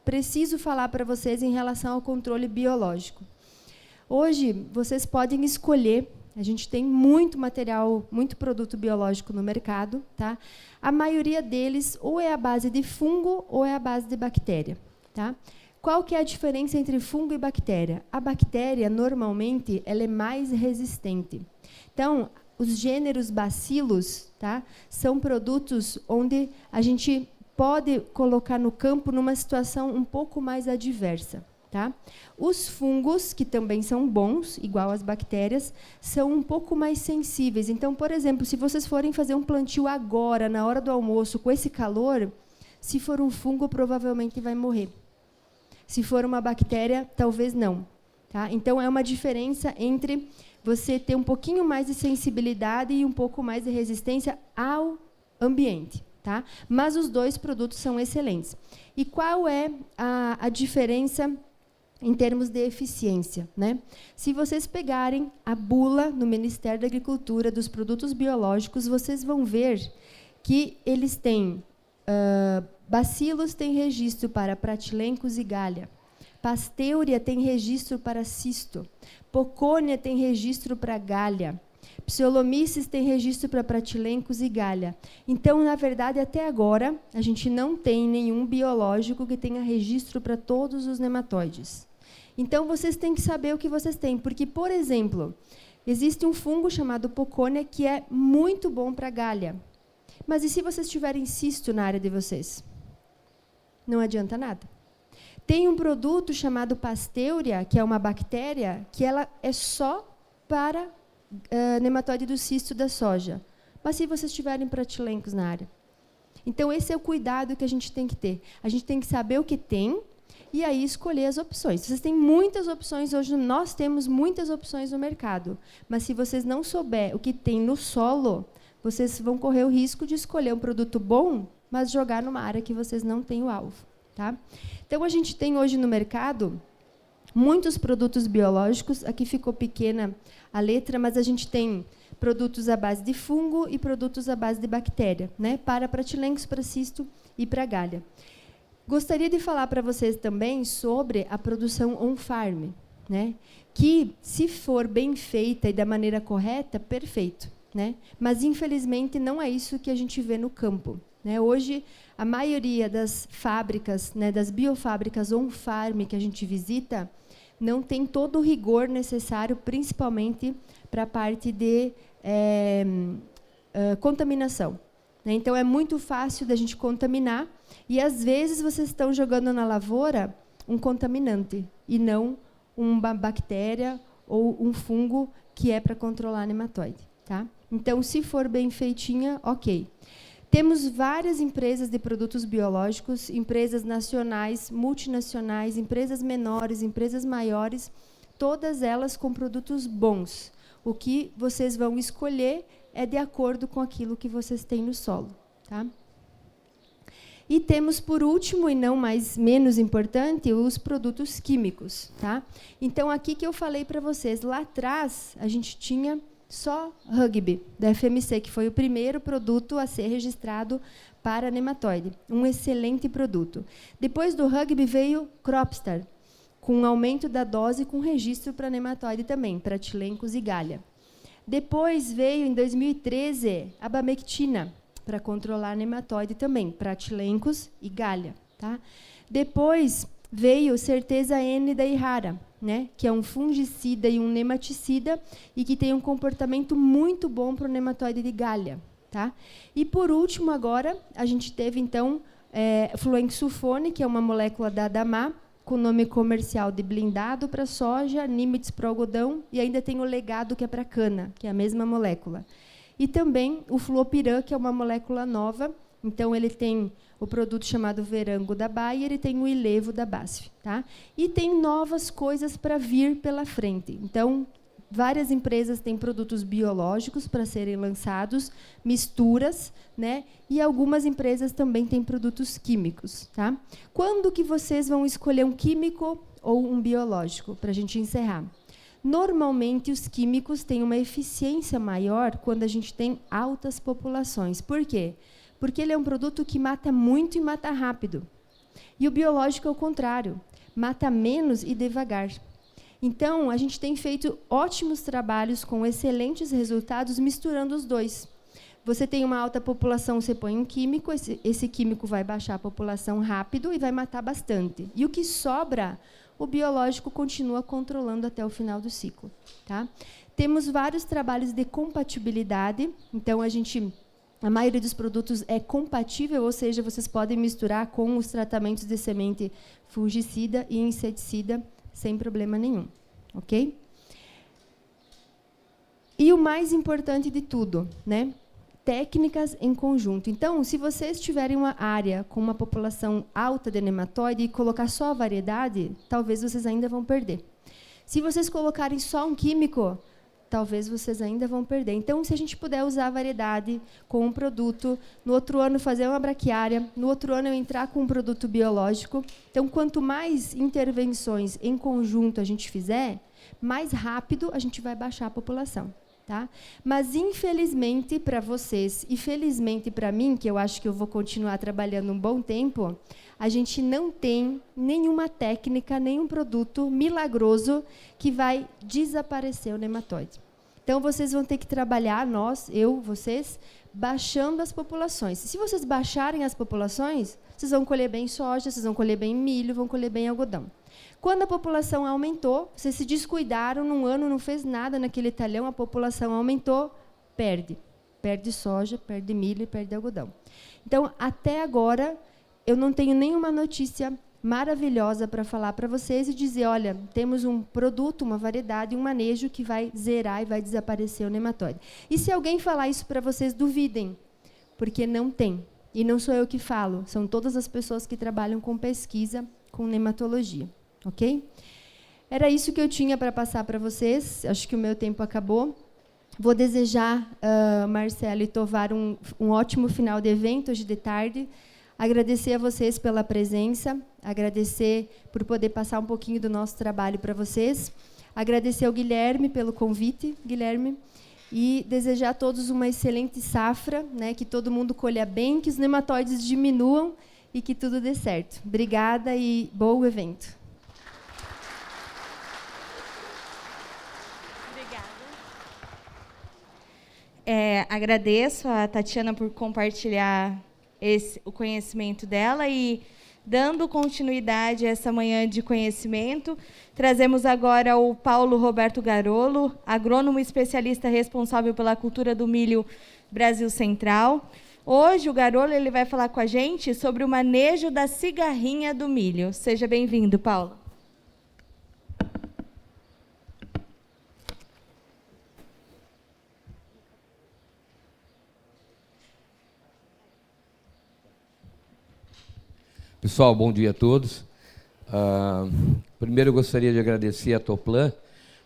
preciso falar para vocês em relação ao controle biológico? Hoje, vocês podem escolher, a gente tem muito material, muito produto biológico no mercado, tá? A maioria deles ou é a base de fungo ou é a base de bactéria, tá? Qual que é a diferença entre fungo e bactéria? A bactéria, normalmente, ela é mais resistente. Então, os gêneros bacilos, tá, são produtos onde a gente pode colocar no campo numa situação um pouco mais adversa, tá? Os fungos, que também são bons, igual as bactérias, são um pouco mais sensíveis. Então, por exemplo, se vocês forem fazer um plantio agora, na hora do almoço, com esse calor, se for um fungo, provavelmente vai morrer. Se for uma bactéria, talvez não, tá? Então, é uma diferença entre você ter um pouquinho mais de sensibilidade e um pouco mais de resistência ao ambiente, tá? Mas os dois produtos são excelentes. E qual é a diferença em termos de eficiência, né? Se vocês pegarem a bula no Ministério da Agricultura dos produtos biológicos, vocês vão ver que eles têm bacilos têm registro para pratilencos e galha. Pasteuria tem registro para cisto. Pocônia tem registro para galha. Psiolomyces tem registro para pratilencos e galha. Então, na verdade, até agora, a gente não tem nenhum biológico que tenha registro para todos os nematóides. Então, vocês têm que saber o que vocês têm. Porque, por exemplo, existe um fungo chamado Pocônia que é muito bom para galha. Mas e se vocês tiverem cisto na área de vocês? Não adianta nada. Tem um produto chamado Pasteuria, que é uma bactéria, que ela é só para nematóide do cisto da soja. Mas se vocês tiverem pratilencos na área? Então, esse é o cuidado que a gente tem que ter. A gente tem que saber o que tem e aí escolher as opções. Vocês têm muitas opções hoje, nós temos muitas opções no mercado. Mas se vocês não souber o que tem no solo, vocês vão correr o risco de escolher um produto bom, mas jogar numa área que vocês não têm o alvo, tá? Então, a gente tem hoje no mercado muitos produtos biológicos. Aqui ficou pequena a letra, mas a gente tem produtos à base de fungo e produtos à base de bactéria, né? Para pratilencos, para cisto e para galha. Gostaria de falar para vocês também sobre a produção on-farm, né? Que, se for bem feita e da maneira correta, perfeito, né? Mas, infelizmente, não é isso que a gente vê no campo, né? Hoje, a maioria das fábricas, né, das biofábricas on-farm que a gente visita, não tem todo o rigor necessário, principalmente para a parte de contaminação, né? Então, é muito fácil da gente contaminar. E, às vezes, vocês estão jogando na lavoura um contaminante, e não uma bactéria ou um fungo que é para controlar nematóide. Tá? Então, se for bem feitinha, ok. Temos várias empresas de produtos biológicos, empresas nacionais, multinacionais, empresas menores, empresas maiores, todas elas com produtos bons. O que vocês vão escolher é de acordo com aquilo que vocês têm no solo. Tá? E temos, por último, e não menos importante, os produtos químicos. Tá? Então, aqui que eu falei para vocês, lá atrás, a gente tinha só Rugby, da FMC, que foi o primeiro produto a ser registrado para nematóide. Um excelente produto. Depois do Rugby veio Cropstar, com um aumento da dose com registro para nematóide também, para tilencos e galha. Depois veio, em 2013, a Abamectina, para controlar nematóide também, para tilencos e galha. Tá? Depois veio Certeza N da Ihara, né, que é um fungicida e um nematicida e que tem um comportamento muito bom para o nematóide de galha. Tá? E, por último, agora, a gente teve, então, fluenxulfone, que é uma molécula da Adamar, com nome comercial de blindado para soja, Nimitz para algodão, e ainda tem o legado, que é para cana, que é a mesma molécula. E também o fluopiran, que é uma molécula nova. Então, ele tem o produto chamado Verango da Bayer, e ele tem o Ilevo da BASF. Tá? E tem novas coisas para vir pela frente. Então, várias empresas têm produtos biológicos para serem lançados, misturas, né? E algumas empresas também têm produtos químicos. Tá? Quando que vocês vão escolher um químico ou um biológico, para a gente encerrar? Normalmente, os químicos têm uma eficiência maior quando a gente tem altas populações. Por quê? Porque ele é um produto que mata muito e mata rápido. E o biológico é o contrário, mata menos e devagar. Então, a gente tem feito ótimos trabalhos com excelentes resultados misturando os dois. Você tem uma alta população, você põe um químico, esse químico vai baixar a população rápido e vai matar bastante. E o que sobra, o biológico continua controlando até o final do ciclo. Tá? Temos vários trabalhos de compatibilidade, então a maioria dos produtos é compatível, ou seja, vocês podem misturar com os tratamentos de semente fungicida e inseticida sem problema nenhum. Ok? E o mais importante de tudo, né? Técnicas em conjunto. Então, se vocês tiverem uma área com uma população alta de nematóide e colocar só a variedade, talvez vocês ainda vão perder. Se vocês colocarem só um químico, talvez vocês ainda vão perder. Então, se a gente puder usar a variedade com um produto, no outro ano fazer uma braquiária, no outro ano eu entrar com um produto biológico. Então, quanto mais intervenções em conjunto a gente fizer, mais rápido a gente vai baixar a população. Tá? Mas, infelizmente, para vocês e felizmente para mim, que eu acho que eu vou continuar trabalhando um bom tempo, a gente não tem nenhuma técnica, nenhum produto milagroso que vai desaparecer o nematóide. Então, vocês vão ter que trabalhar, vocês, baixando as populações. Se vocês baixarem as populações, vocês vão colher bem soja, vocês vão colher bem milho, vão colher bem algodão. Quando a população aumentou, vocês se descuidaram, num ano não fez nada naquele talhão, a população aumentou, perde. Perde soja, perde milho e perde algodão. Então, até agora, eu não tenho nenhuma notícia maravilhosa para falar para vocês e dizer, olha, temos um produto, uma variedade, um manejo que vai zerar e vai desaparecer o nematóide. E se alguém falar isso para vocês, duvidem, porque não tem. E não sou eu que falo, são todas as pessoas que trabalham com pesquisa, com nematologia. Ok? Era isso que eu tinha para passar para vocês. Acho que o meu tempo acabou. Vou desejar, Marcelo e Tovar, um ótimo final de evento, hoje de tarde. Agradecer a vocês pela presença, agradecer por poder passar um pouquinho do nosso trabalho para vocês. Agradecer ao Guilherme pelo convite, Guilherme, e desejar a todos uma excelente safra, né, que todo mundo colha bem, que os nematóides diminuam e que tudo dê certo. Obrigada e bom evento. Agradeço a Tatiana por compartilhar o conhecimento dela e, dando continuidade a essa manhã de conhecimento, trazemos agora o Paulo Roberto Garolo, agrônomo especialista responsável pela cultura do milho Brasil Central. Hoje o Garolo ele vai falar com a gente sobre o manejo da cigarrinha do milho. Seja bem-vindo, Paulo. Pessoal, bom dia a todos. Primeiro eu gostaria de agradecer a Toplan,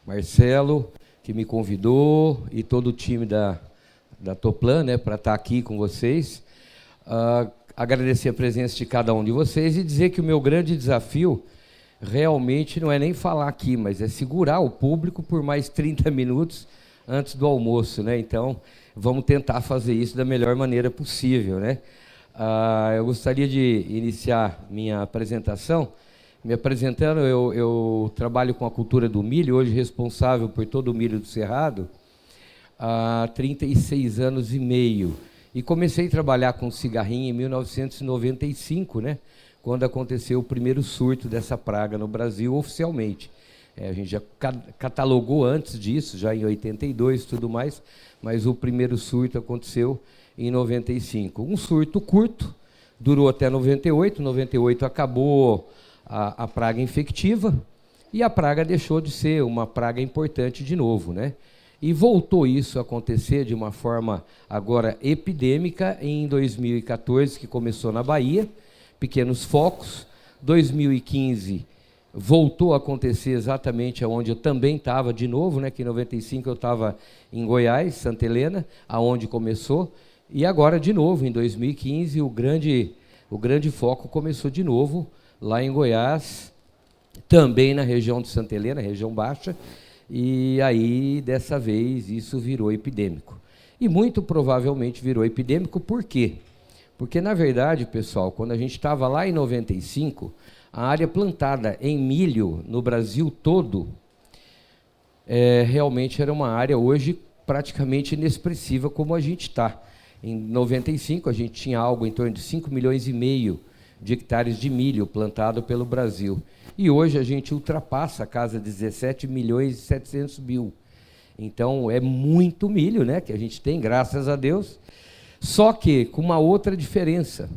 Marcelo, que me convidou, e todo o time da Toplan, né, para estar aqui com vocês. Agradecer a presença de cada um de vocês e dizer que o meu grande desafio realmente não é nem falar aqui, mas é segurar o público por mais 30 minutos antes do almoço, né? Então, vamos tentar fazer isso da melhor maneira possível, né? Eu gostaria de iniciar minha apresentação. Me apresentando, eu trabalho com a cultura do milho, hoje responsável por todo o milho do Cerrado, há 36 anos e meio. E comecei a trabalhar com cigarrinha em 1995, né, quando aconteceu o primeiro surto dessa praga no Brasil oficialmente. A gente já catalogou antes disso, já em 82 e tudo mais, mas o primeiro surto aconteceu em 95. Um surto curto, durou até 98. 98 acabou a praga infectiva e a praga deixou de ser uma praga importante de novo, né? E voltou isso a acontecer de uma forma agora epidêmica em 2014, que começou na Bahia, pequenos focos. 2015 voltou a acontecer exatamente onde eu também estava de novo, né? Que em 95 eu estava em Goiás, Santa Helena, aonde começou. E agora, de novo, em 2015, o grande foco começou de novo lá em Goiás, também na região de Santa Helena, região baixa, e aí, dessa vez, isso virou epidêmico. E muito provavelmente virou epidêmico, por quê? Porque, na verdade, pessoal, quando a gente estava lá em 95, a área plantada em milho no Brasil todo, realmente era uma área hoje praticamente inexpressiva como a gente está. Em 95, a gente tinha algo em torno de 5,5 milhões de hectares de milho plantado pelo Brasil. E hoje a gente ultrapassa a casa de 17 milhões e 700 mil. Então, é muito milho, né, que a gente tem, graças a Deus. Só que com uma outra diferença.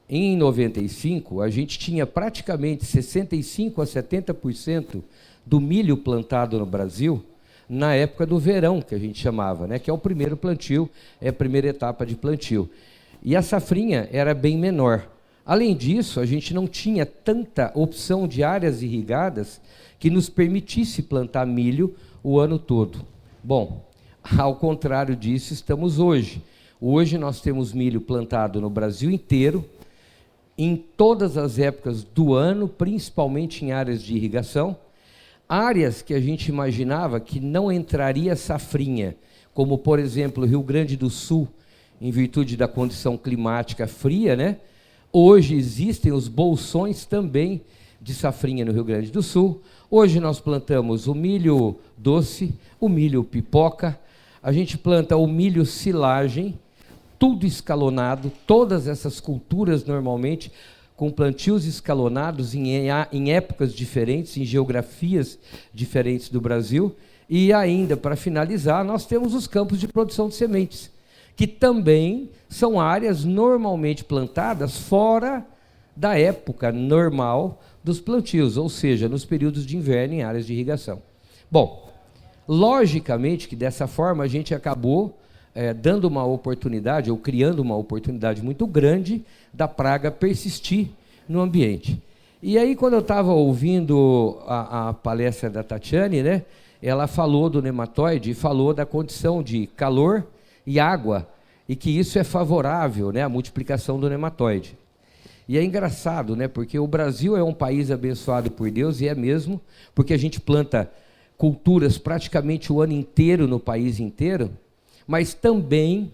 Em 95, a gente tinha praticamente 65% a 70% do milho plantado no Brasil na época do verão, que a gente chamava, né, que é o primeiro plantio, é a primeira etapa de plantio. E a safrinha era bem menor. Além disso, a gente não tinha tanta opção de áreas irrigadas que nos permitisse plantar milho o ano todo. Bom, ao contrário disso, estamos hoje. Hoje nós temos milho plantado no Brasil inteiro, em todas as épocas do ano, principalmente em áreas de irrigação. Áreas que a gente imaginava que não entraria safrinha, como, por exemplo, Rio Grande do Sul, em virtude da condição climática fria, né? Hoje existem os bolsões também de safrinha no Rio Grande do Sul. Hoje nós plantamos o milho doce, o milho pipoca, a gente planta o milho silagem, tudo escalonado, todas essas culturas normalmente com plantios escalonados em épocas diferentes, em geografias diferentes do Brasil. E ainda, para finalizar, nós temos os campos de produção de sementes, que também são áreas normalmente plantadas fora da época normal dos plantios, ou seja, nos períodos de inverno em áreas de irrigação. Bom, logicamente que dessa forma a gente acabou dando uma oportunidade, ou criando uma oportunidade muito grande da praga persistir no ambiente. E aí, quando eu estava ouvindo a palestra da Tatiane, né, ela falou do nematóide e falou da condição de calor e água, e que isso é favorável, né, à multiplicação do nematóide. E é engraçado, né, porque o Brasil é um país abençoado por Deus, e é mesmo, porque a gente planta culturas praticamente o ano inteiro no país inteiro, mas também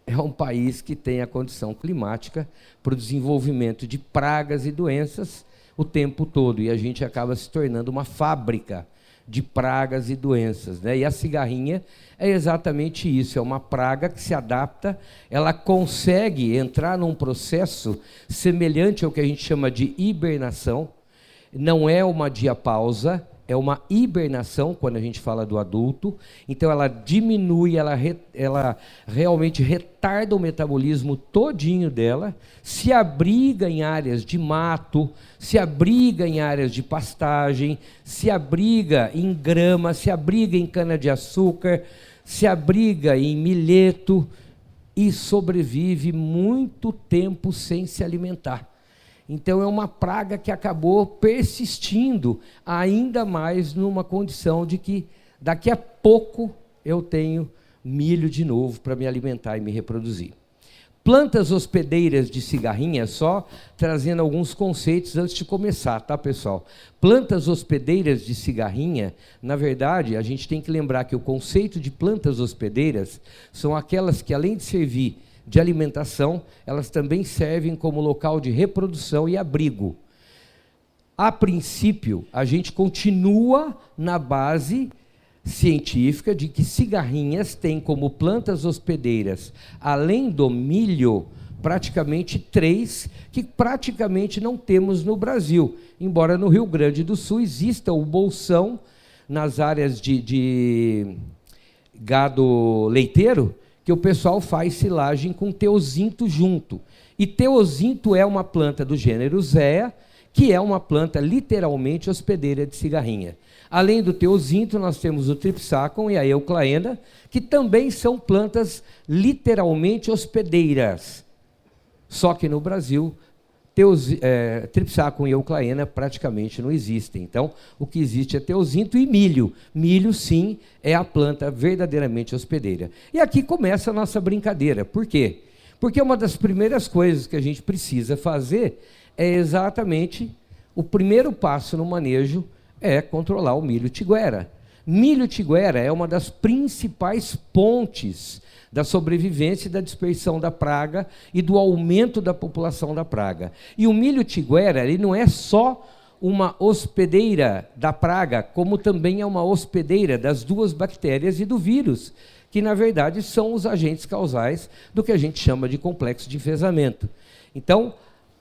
é um país que tem a condição climática para o desenvolvimento de pragas e doenças o tempo todo, e a gente acaba se tornando uma fábrica de pragas e doenças, né? E a cigarrinha é exatamente isso, é uma praga que se adapta, ela consegue entrar num processo semelhante ao que a gente chama de hibernação, não é uma diapausa, é uma hibernação, quando a gente fala do adulto. Então, ela diminui, ela realmente retarda o metabolismo todinho dela, se abriga em áreas de mato, se abriga em áreas de pastagem, se abriga em grama, se abriga em cana-de-açúcar, se abriga em milheto e sobrevive muito tempo sem se alimentar. Então, é uma praga que acabou persistindo ainda mais numa condição de que daqui a pouco eu tenho milho de novo para me alimentar e me reproduzir. Plantas hospedeiras de cigarrinha, só trazendo alguns conceitos antes de começar, tá, pessoal? Plantas hospedeiras de cigarrinha, na verdade, a gente tem que lembrar que o conceito de plantas hospedeiras são aquelas que, além de servir de alimentação, elas também servem como local de reprodução e abrigo. A princípio, a gente continua na base científica de que cigarrinhas têm como plantas hospedeiras, além do milho, praticamente 3, que praticamente não temos no Brasil, embora no Rio Grande do Sul exista o bolsão nas áreas de gado leiteiro, que o pessoal faz silagem com teozinto junto. E teozinto é uma planta do gênero Zea, que é uma planta literalmente hospedeira de cigarrinha. Além do teozinto, nós temos o Tripsacum e a Euclaena, que também são plantas literalmente hospedeiras. Só que no Brasil, Tripsacum e Euclaena praticamente não existem. Então, o que existe é teozinto e milho. Milho, sim, é a planta verdadeiramente hospedeira. E aqui começa a nossa brincadeira. Por quê? Porque uma das primeiras coisas que a gente precisa fazer é exatamente o primeiro passo no manejo é controlar o milho tiguera. Milho tiguera é uma das principais pontes da sobrevivência e da dispersão da praga e do aumento da população da praga. E o milho tiguera, ele não é só uma hospedeira da praga, como também é uma hospedeira das duas bactérias e do vírus, que, na verdade, são os agentes causais do que a gente chama de complexo de enfesamento. Então,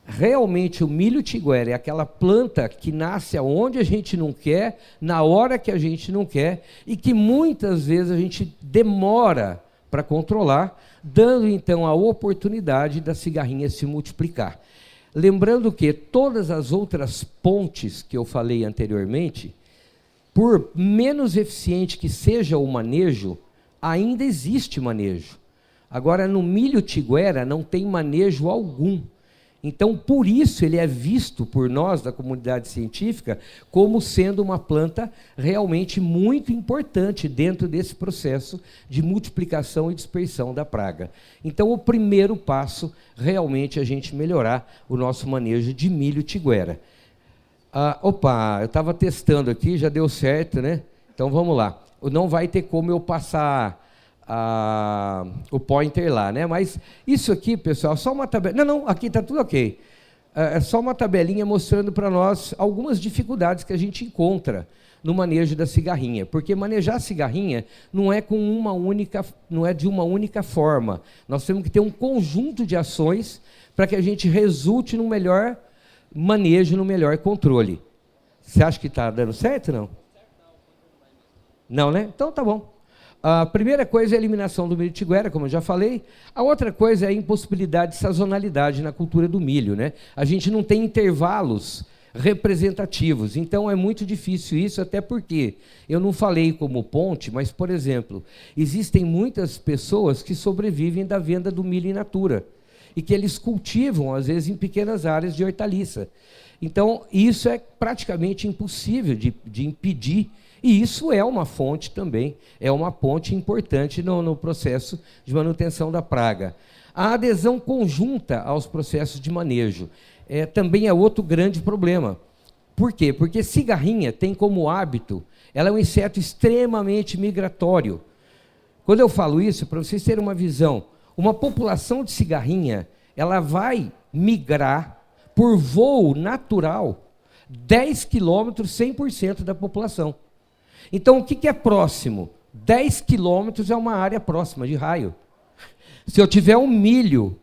realmente, o milho tiguera é aquela planta que nasce aonde a gente não quer, na hora que a gente não quer, e que muitas vezes a gente demora para controlar, dando então a oportunidade da cigarrinha se multiplicar. Lembrando que todas as outras pontes que eu falei anteriormente, por menos eficiente que seja o manejo, ainda existe manejo. Agora, no milho tiguera não tem manejo algum. Então, por isso, ele é visto por nós, da comunidade científica, como sendo uma planta realmente muito importante dentro desse processo de multiplicação e dispersão da praga. Então, o primeiro passo, realmente, é a gente melhorar o nosso manejo de milho tiguera. Eu estava testando aqui, já deu certo, né? Então, vamos lá. Não vai ter como eu passar o pointer lá, né? Mas isso aqui, pessoal, só uma tabela. Não, aqui está tudo ok. É só uma tabelinha mostrando para nós algumas dificuldades que a gente encontra no manejo da cigarrinha, porque manejar a cigarrinha não é de uma única forma. Nós temos que ter um conjunto de ações para que a gente resulte no melhor manejo, no melhor controle. Você acha que está dando certo ou não? Não, né? Então tá bom. A primeira coisa é a eliminação do milho tiguera, como eu já falei. A outra coisa é a impossibilidade de sazonalidade na cultura do milho, né? A gente não tem intervalos representativos, então é muito difícil isso, até porque eu não falei como ponte, mas, por exemplo, existem muitas pessoas que sobrevivem da venda do milho in natura e que eles cultivam, às vezes, em pequenas áreas de hortaliça. Então, isso é praticamente impossível de impedir. E isso é uma fonte também, é uma ponte importante no processo de manutenção da praga. A adesão conjunta aos processos de manejo também é outro grande problema. Por quê? Porque cigarrinha tem como hábito, ela é um inseto extremamente migratório. Quando eu falo isso, para vocês terem uma visão, uma população de cigarrinha, ela vai migrar por voo natural 10 quilômetros, 100% da população. Então, o que é próximo? 10 quilômetros é uma área próxima de raio. Se eu tiver um milho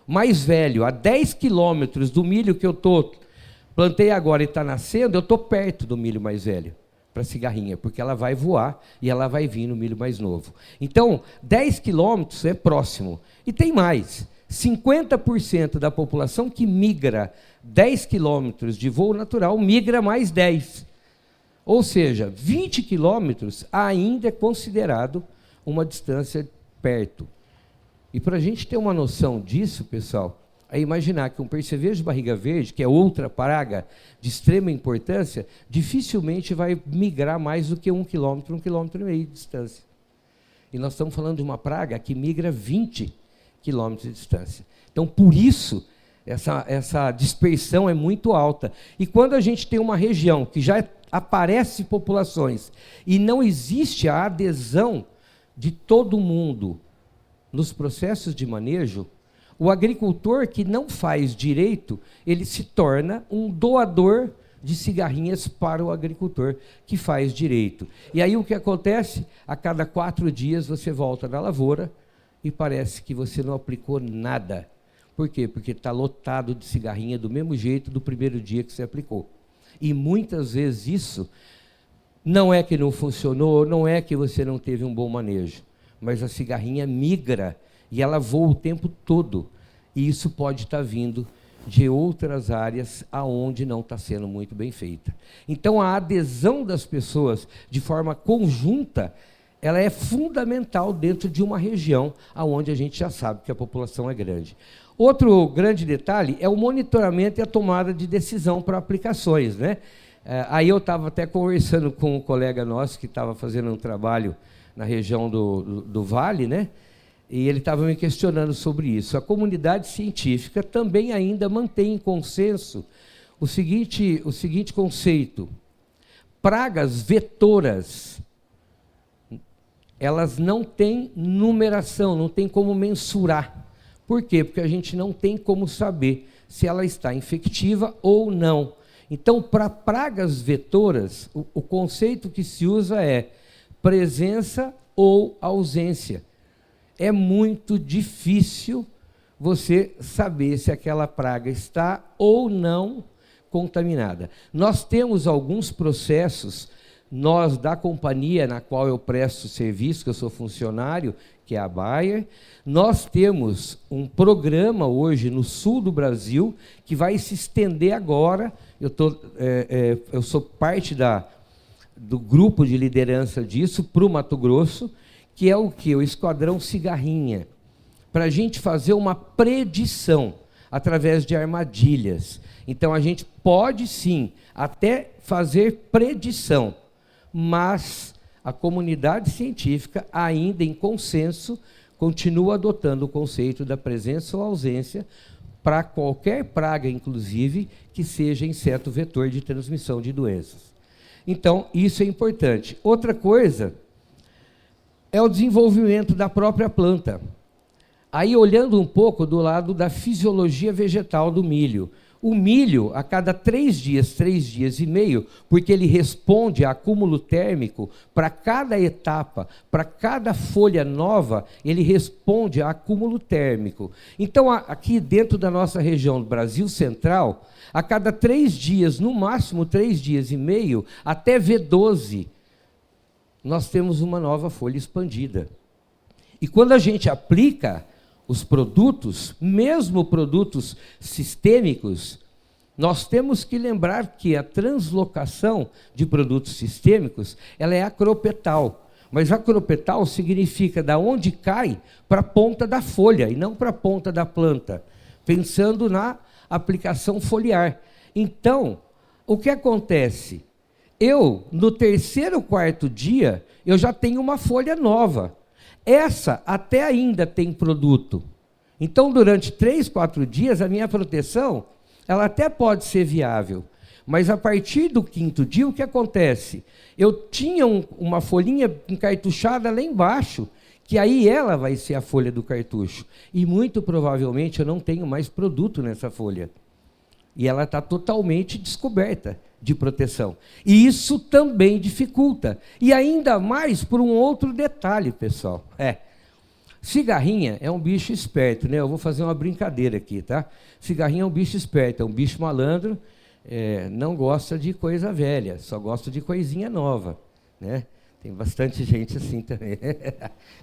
mais velho, a 10 quilômetros do milho que eu plantei agora e está nascendo, eu estou perto do milho mais velho. para a cigarrinha, porque ela vai voar e ela vai vir no milho mais novo. Então, 10 quilômetros é próximo. E tem mais. 50% da população que migra 10 quilômetros de voo natural, migra mais 10. Ou seja, 20 quilômetros ainda é considerado uma distância perto. E para a gente ter uma noção disso, pessoal, é imaginar que um percevejo de barriga verde, que é outra praga de extrema importância, dificilmente vai migrar mais do que 1 quilômetro, 1,5 quilômetro de distância. E nós estamos falando de uma praga que migra 20 quilômetros de distância. Então, por isso, essa dispersão é muito alta. E quando a gente tem uma região que já aparece populações e não existe a adesão de todo mundo nos processos de manejo, o agricultor que não faz direito, ele se torna um doador de cigarrinhas para o agricultor que faz direito. E aí o que acontece? A cada 4 dias você volta na lavoura e parece que você não aplicou nada. Por quê? Porque está lotado de cigarrinha do mesmo jeito do primeiro dia que você aplicou. E muitas vezes isso não é que não funcionou, não é que você não teve um bom manejo, mas a cigarrinha migra e ela voa o tempo todo. E isso pode estar vindo de outras áreas aonde não está sendo muito bem feita. Então, a adesão das pessoas de forma conjunta, ela é fundamental dentro de uma região onde a gente já sabe que a população é grande. Outro grande detalhe é o monitoramento e a tomada de decisão para aplicações, né? Aí eu estava até conversando com um colega nosso que estava fazendo um trabalho na região do Vale, né? E ele estava me questionando sobre isso. A comunidade científica também ainda mantém em consenso o seguinte conceito: pragas vetoras, elas não têm numeração, não tem como mensurar. Por quê? Porque a gente não tem como saber se ela está infectiva ou não. Então, para pragas vetoras, o conceito que se usa é presença ou ausência. É muito difícil você saber se aquela praga está ou não contaminada. Nós temos alguns processos, nós da companhia na qual eu presto serviço, que eu sou funcionário, que é a Bayer, nós temos um programa hoje no sul do Brasil que vai se estender agora. Eu sou parte do grupo de liderança disso para o Mato Grosso, que é o quê? O Esquadrão Cigarrinha, para a gente fazer uma predição através de armadilhas. Então, a gente pode, sim, até fazer predição, mas a comunidade científica, ainda em consenso, continua adotando o conceito da presença ou ausência para qualquer praga, inclusive, que seja inseto vetor de transmissão de doenças. Então, isso é importante. Outra coisa é o desenvolvimento da própria planta. Aí, olhando um pouco do lado da fisiologia vegetal do milho. O milho, a cada 3 dias e meio, porque ele responde a acúmulo térmico, para cada etapa, para cada folha nova, ele responde a acúmulo térmico. Então, aqui dentro da nossa região do Brasil Central, a cada 3 dias, no máximo 3 dias e meio, até V12, nós temos uma nova folha expandida. E quando a gente aplica os produtos, mesmo produtos sistêmicos, nós temos que lembrar que a translocação de produtos sistêmicos, ela é acropetal. Mas acropetal significa da onde cai para a ponta da folha e não para a ponta da planta, pensando na aplicação foliar. Então, o que acontece? No 3º ou 4º dia, eu já tenho uma folha nova. Essa até ainda tem produto. Então, durante 3, 4 dias, a minha proteção, ela até pode ser viável. Mas, a partir do 5º dia, o que acontece? Eu tinha uma folhinha encartuchada lá embaixo, que aí ela vai ser a folha do cartucho. E, muito provavelmente, eu não tenho mais produto nessa folha. E ela está totalmente descoberta de proteção. E isso também dificulta. E ainda mais por um outro detalhe, pessoal. Cigarrinha é um bicho esperto, né? Eu vou fazer uma brincadeira aqui, tá? Cigarrinha é um bicho esperto, é um bicho malandro, não gosta de coisa velha, só gosta de coisinha nova, né? Tem bastante gente assim também.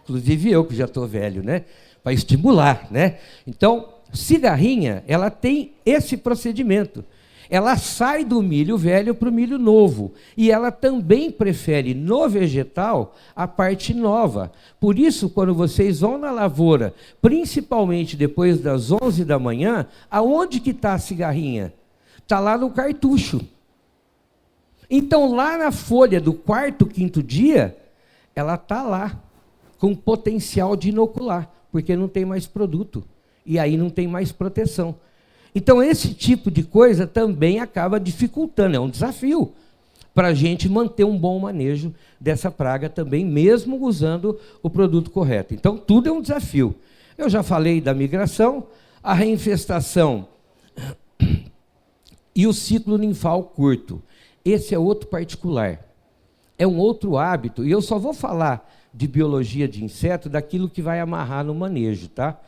Inclusive eu, que já estou velho, né? Para estimular, né? Então, cigarrinha, ela tem esse procedimento. Ela sai do milho velho para o milho novo. E ela também prefere, no vegetal, a parte nova. Por isso, quando vocês vão na lavoura, principalmente depois das 11 da manhã, aonde que está a cigarrinha? Está lá no cartucho. Então, lá na folha do 4º, 5º dia, ela está lá, com potencial de inocular, porque não tem mais produto. E aí não tem mais proteção. Então, esse tipo de coisa também acaba dificultando, é um desafio para a gente manter um bom manejo dessa praga também, mesmo usando o produto correto. Então, tudo é um desafio. Eu já falei da migração, a reinfestação e o ciclo ninfal curto. Esse é outro particular. É um outro hábito, e eu só vou falar de biologia de inseto daquilo que vai amarrar no manejo, tá?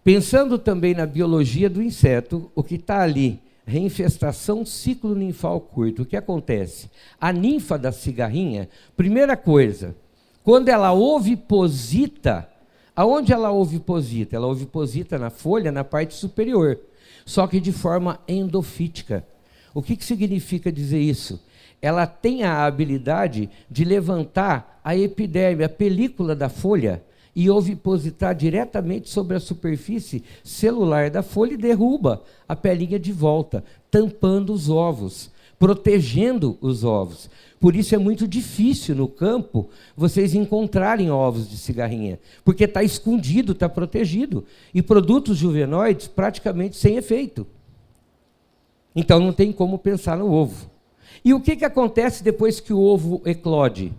Pensando também na biologia do inseto, o que está ali, reinfestação, ciclo ninfal curto, o que acontece? A ninfa da cigarrinha, primeira coisa, quando ela oviposita, aonde ela oviposita? Ela oviposita na folha, na parte superior, só que de forma endofítica. O que significa dizer isso? Ela tem a habilidade de levantar a epiderme, a película da folha, e ovipositar diretamente sobre a superfície celular da folha e derruba a pelinha de volta, tampando os ovos, protegendo os ovos. Por isso é muito difícil no campo vocês encontrarem ovos de cigarrinha, porque está escondido, está protegido, e produtos juvenoides praticamente sem efeito. Então não tem como pensar no ovo. E o que acontece depois que o ovo eclode?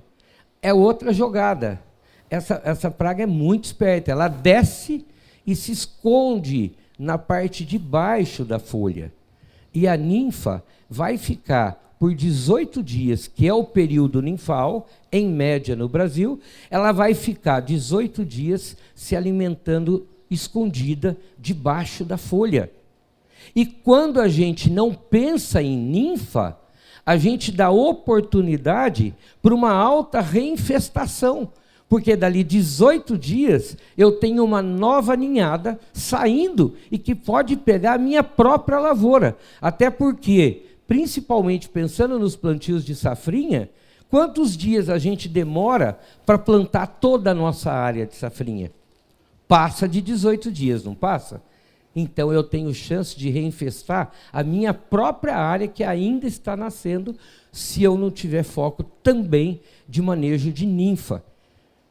É outra jogada. Essa praga é muito esperta, ela desce e se esconde na parte de baixo da folha. E a ninfa vai ficar por 18 dias, que é o período ninfal, em média no Brasil, ela vai ficar 18 dias se alimentando escondida debaixo da folha. E quando a gente não pensa em ninfa, a gente dá oportunidade para uma alta reinfestação, porque dali 18 dias eu tenho uma nova ninhada saindo e que pode pegar a minha própria lavoura. Até porque, principalmente pensando nos plantios de safrinha, quantos dias a gente demora para plantar toda a nossa área de safrinha? Passa de 18 dias, não passa? Então eu tenho chance de reinfestar a minha própria área que ainda está nascendo, se eu não tiver foco também de manejo de ninfa.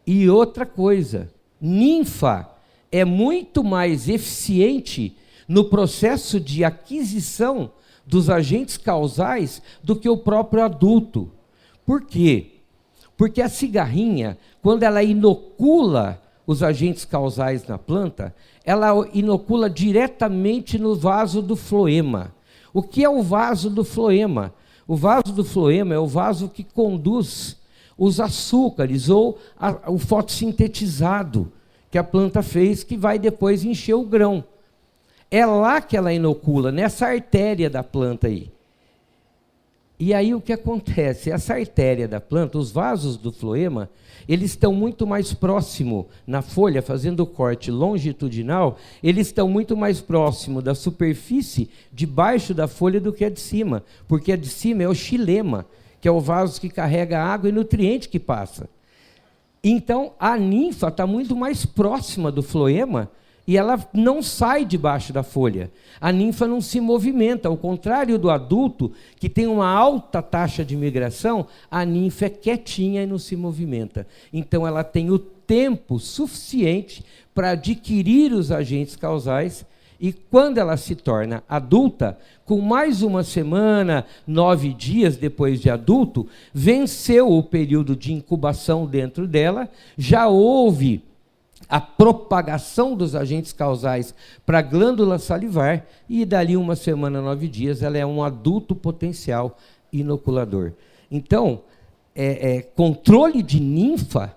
E outra coisa, ninfa é muito mais eficiente no processo de aquisição dos agentes causais do que o próprio adulto. Por quê? Porque a cigarrinha, quando ela inocula os agentes causais na planta, ela inocula diretamente no vaso do floema. O que é o vaso do floema? O vaso do floema é o vaso que conduz os açúcares ou o fotossintetizado que a planta fez, que vai depois encher o grão. É lá que ela inocula, nessa artéria da planta aí. E aí o que acontece? Essa artéria da planta, os vasos do floema, eles estão muito mais próximo na folha, fazendo o corte longitudinal, eles estão muito mais próximo da superfície de baixo da folha do que a de cima, porque a de cima é o xilema, que é o vaso que carrega água e nutriente que passa. Então, a ninfa está muito mais próxima do floema e ela não sai debaixo da folha. A ninfa não se movimenta, ao contrário do adulto, que tem uma alta taxa de migração, a ninfa é quietinha e não se movimenta. Então, ela tem o tempo suficiente para adquirir os agentes causais. E quando ela se torna adulta, com mais uma semana, 9 dias depois de adulto, venceu o período de incubação dentro dela, já houve a propagação dos agentes causais para a glândula salivar, e dali uma semana, 9 dias, ela é um adulto potencial inoculador. Então, controle de ninfa,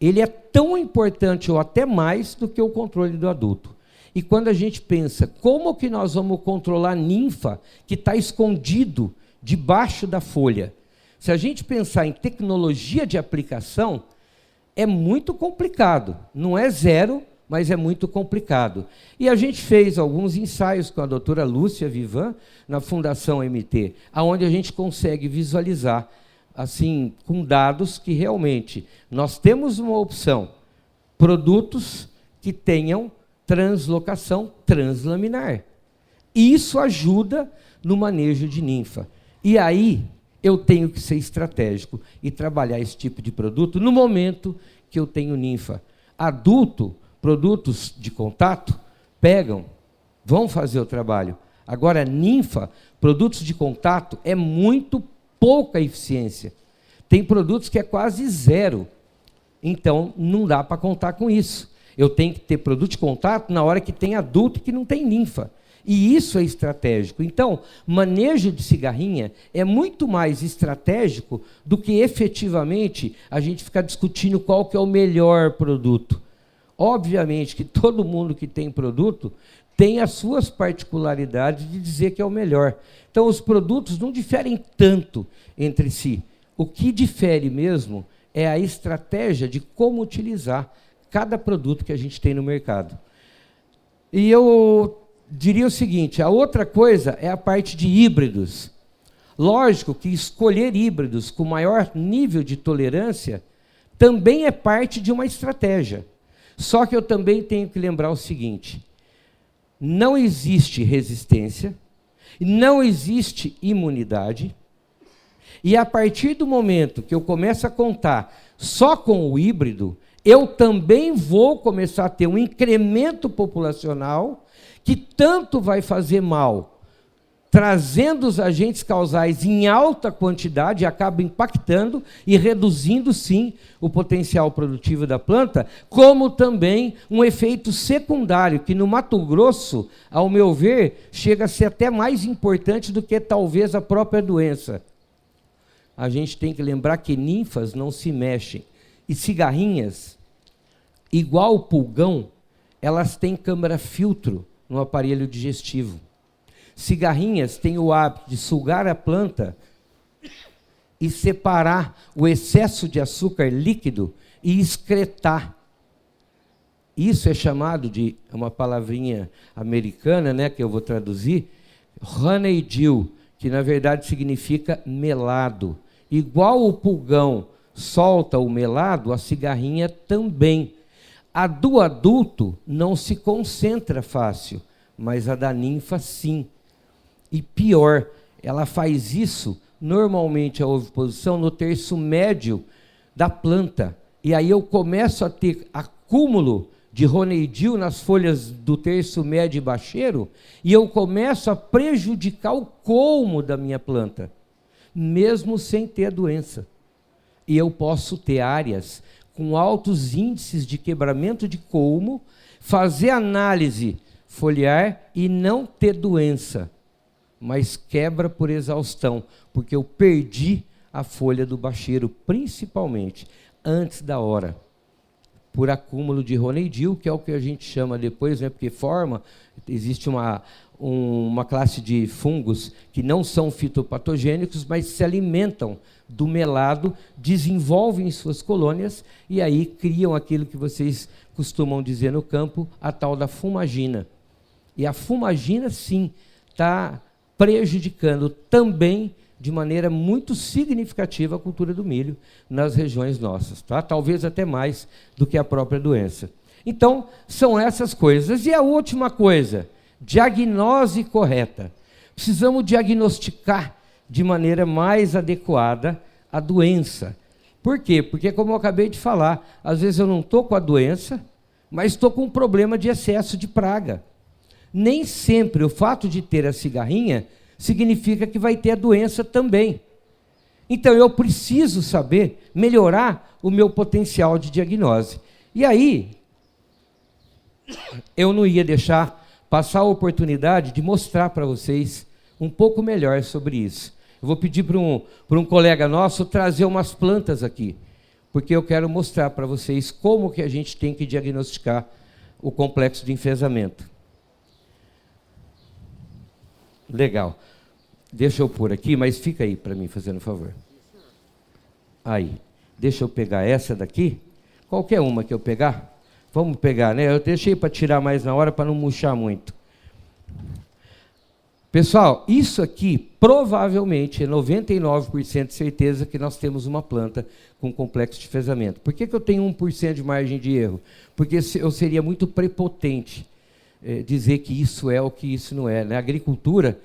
ele é tão importante ou até mais do que o controle do adulto. E quando a gente pensa, como que nós vamos controlar ninfa que está escondido debaixo da folha? Se a gente pensar em tecnologia de aplicação, é muito complicado. Não é zero, mas é muito complicado. E a gente fez alguns ensaios com a doutora Lúcia Vivan, na Fundação MT, onde a gente consegue visualizar, assim, com dados que realmente nós temos uma opção, produtos que tenham translocação translaminar. Isso ajuda no manejo de ninfa. E aí eu tenho que ser estratégico e trabalhar esse tipo de produto no momento que eu tenho ninfa. Adulto, produtos de contato, pegam, vão fazer o trabalho. Agora, ninfa, produtos de contato, é muito pouca eficiência. Tem produtos que é quase zero. Então, não dá para contar com isso. Eu tenho que ter produto de contato na hora que tem adulto e que não tem ninfa. E isso é estratégico. Então, manejo de cigarrinha é muito mais estratégico do que efetivamente a gente ficar discutindo qual que é o melhor produto. Obviamente que todo mundo que tem produto tem as suas particularidades de dizer que é o melhor. Então, os produtos não diferem tanto entre si. O que difere mesmo é a estratégia de como utilizar cada produto que a gente tem no mercado. E eu diria o seguinte, a outra coisa é a parte de híbridos. Lógico que escolher híbridos com maior nível de tolerância também é parte de uma estratégia. Só que eu também tenho que lembrar o seguinte, não existe resistência, não existe imunidade, e a partir do momento que eu começo a contar só com o híbrido, eu também vou começar a ter um incremento populacional que tanto vai fazer mal, trazendo os agentes causais em alta quantidade, acaba impactando e reduzindo, sim, o potencial produtivo da planta, como também um efeito secundário, que no Mato Grosso, ao meu ver, chega a ser até mais importante do que talvez a própria doença. A gente tem que lembrar que ninfas não se mexem. E cigarrinhas, igual o pulgão, elas têm câmara-filtro no aparelho digestivo. Cigarrinhas têm o hábito de sugar a planta e separar o excesso de açúcar líquido e excretar. Isso é chamado de, uma palavrinha americana, né, que eu vou traduzir, honeydew, que na verdade significa melado. Igual o pulgão solta o melado, a cigarrinha também. A do adulto não se concentra fácil, mas a da ninfa sim. E pior, ela faz isso, normalmente a oviposição, no terço médio da planta. E aí eu começo a ter acúmulo de honeydew nas folhas do terço médio e baixeiro, e eu começo a prejudicar o colmo da minha planta, mesmo sem ter a doença. E eu posso ter áreas com altos índices de quebramento de colmo, fazer análise foliar e não ter doença, mas quebra por exaustão, porque eu perdi a folha do bacheiro, principalmente antes da hora, por acúmulo de honeydew, que é o que a gente chama depois, né, porque existe uma classe de fungos que não são fitopatogênicos, mas se alimentam do melado, desenvolvem suas colônias e aí criam aquilo que vocês costumam dizer no campo, a tal da fumagina. E a fumagina, sim, está prejudicando também de maneira muito significativa a cultura do milho nas regiões nossas, tá? Talvez até mais do que a própria doença. Então, são essas coisas. E a última coisa, diagnose correta. Precisamos diagnosticar de maneira mais adequada a doença. Por quê? Porque, como eu acabei de falar, às vezes eu não estou com a doença, mas estou com um problema de excesso de praga. Nem sempre o fato de ter a cigarrinha significa que vai ter a doença também. Então, eu preciso saber melhorar o meu potencial de diagnose. E aí, eu não ia deixar passar a oportunidade de mostrar para vocês um pouco melhor sobre isso. Eu vou pedir para um colega nosso trazer umas plantas aqui, porque eu quero mostrar para vocês como que a gente tem que diagnosticar o complexo de enfesamento. Legal. Deixa eu pôr aqui, mas fica aí para mim, fazendo um favor. Aí. Deixa eu pegar essa daqui. Qualquer uma que eu pegar. Vamos pegar, né? Eu deixei para tirar mais na hora para não murchar muito. Pessoal, isso aqui provavelmente é 99% de certeza que nós temos uma planta com complexo de enfesamento. Por que eu tenho 1% de margem de erro? Porque eu seria muito prepotente dizer que isso é ou que isso não é. Na agricultura,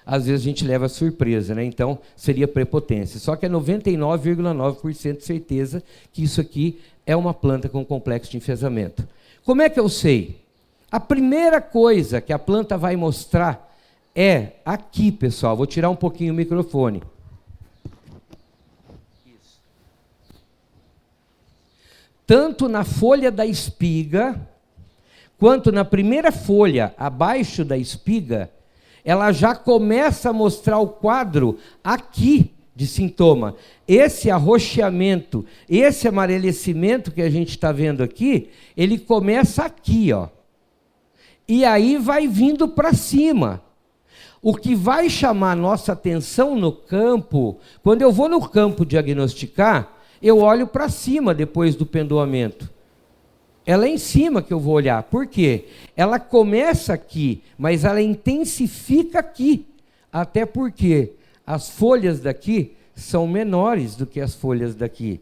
às vezes a gente leva surpresa, né? Então seria prepotência. Só que é 99,9% de certeza que isso aqui é uma planta com complexo de enfesamento. Como é que eu sei? A primeira coisa que a planta vai mostrar é aqui, pessoal. Vou tirar um pouquinho o microfone. Isso. Tanto na folha da espiga, quanto na primeira folha abaixo da espiga, ela já começa a mostrar o quadro aqui de sintoma. Esse arroxeamento, esse amarelecimento que a gente está vendo aqui, ele começa aqui, ó. E aí vai vindo para cima. O que vai chamar a nossa atenção no campo, quando eu vou no campo diagnosticar, eu olho para cima depois do pendoamento. Ela é em cima que eu vou olhar. Por quê? Ela começa aqui, mas ela intensifica aqui. Até porque as folhas daqui são menores do que as folhas daqui.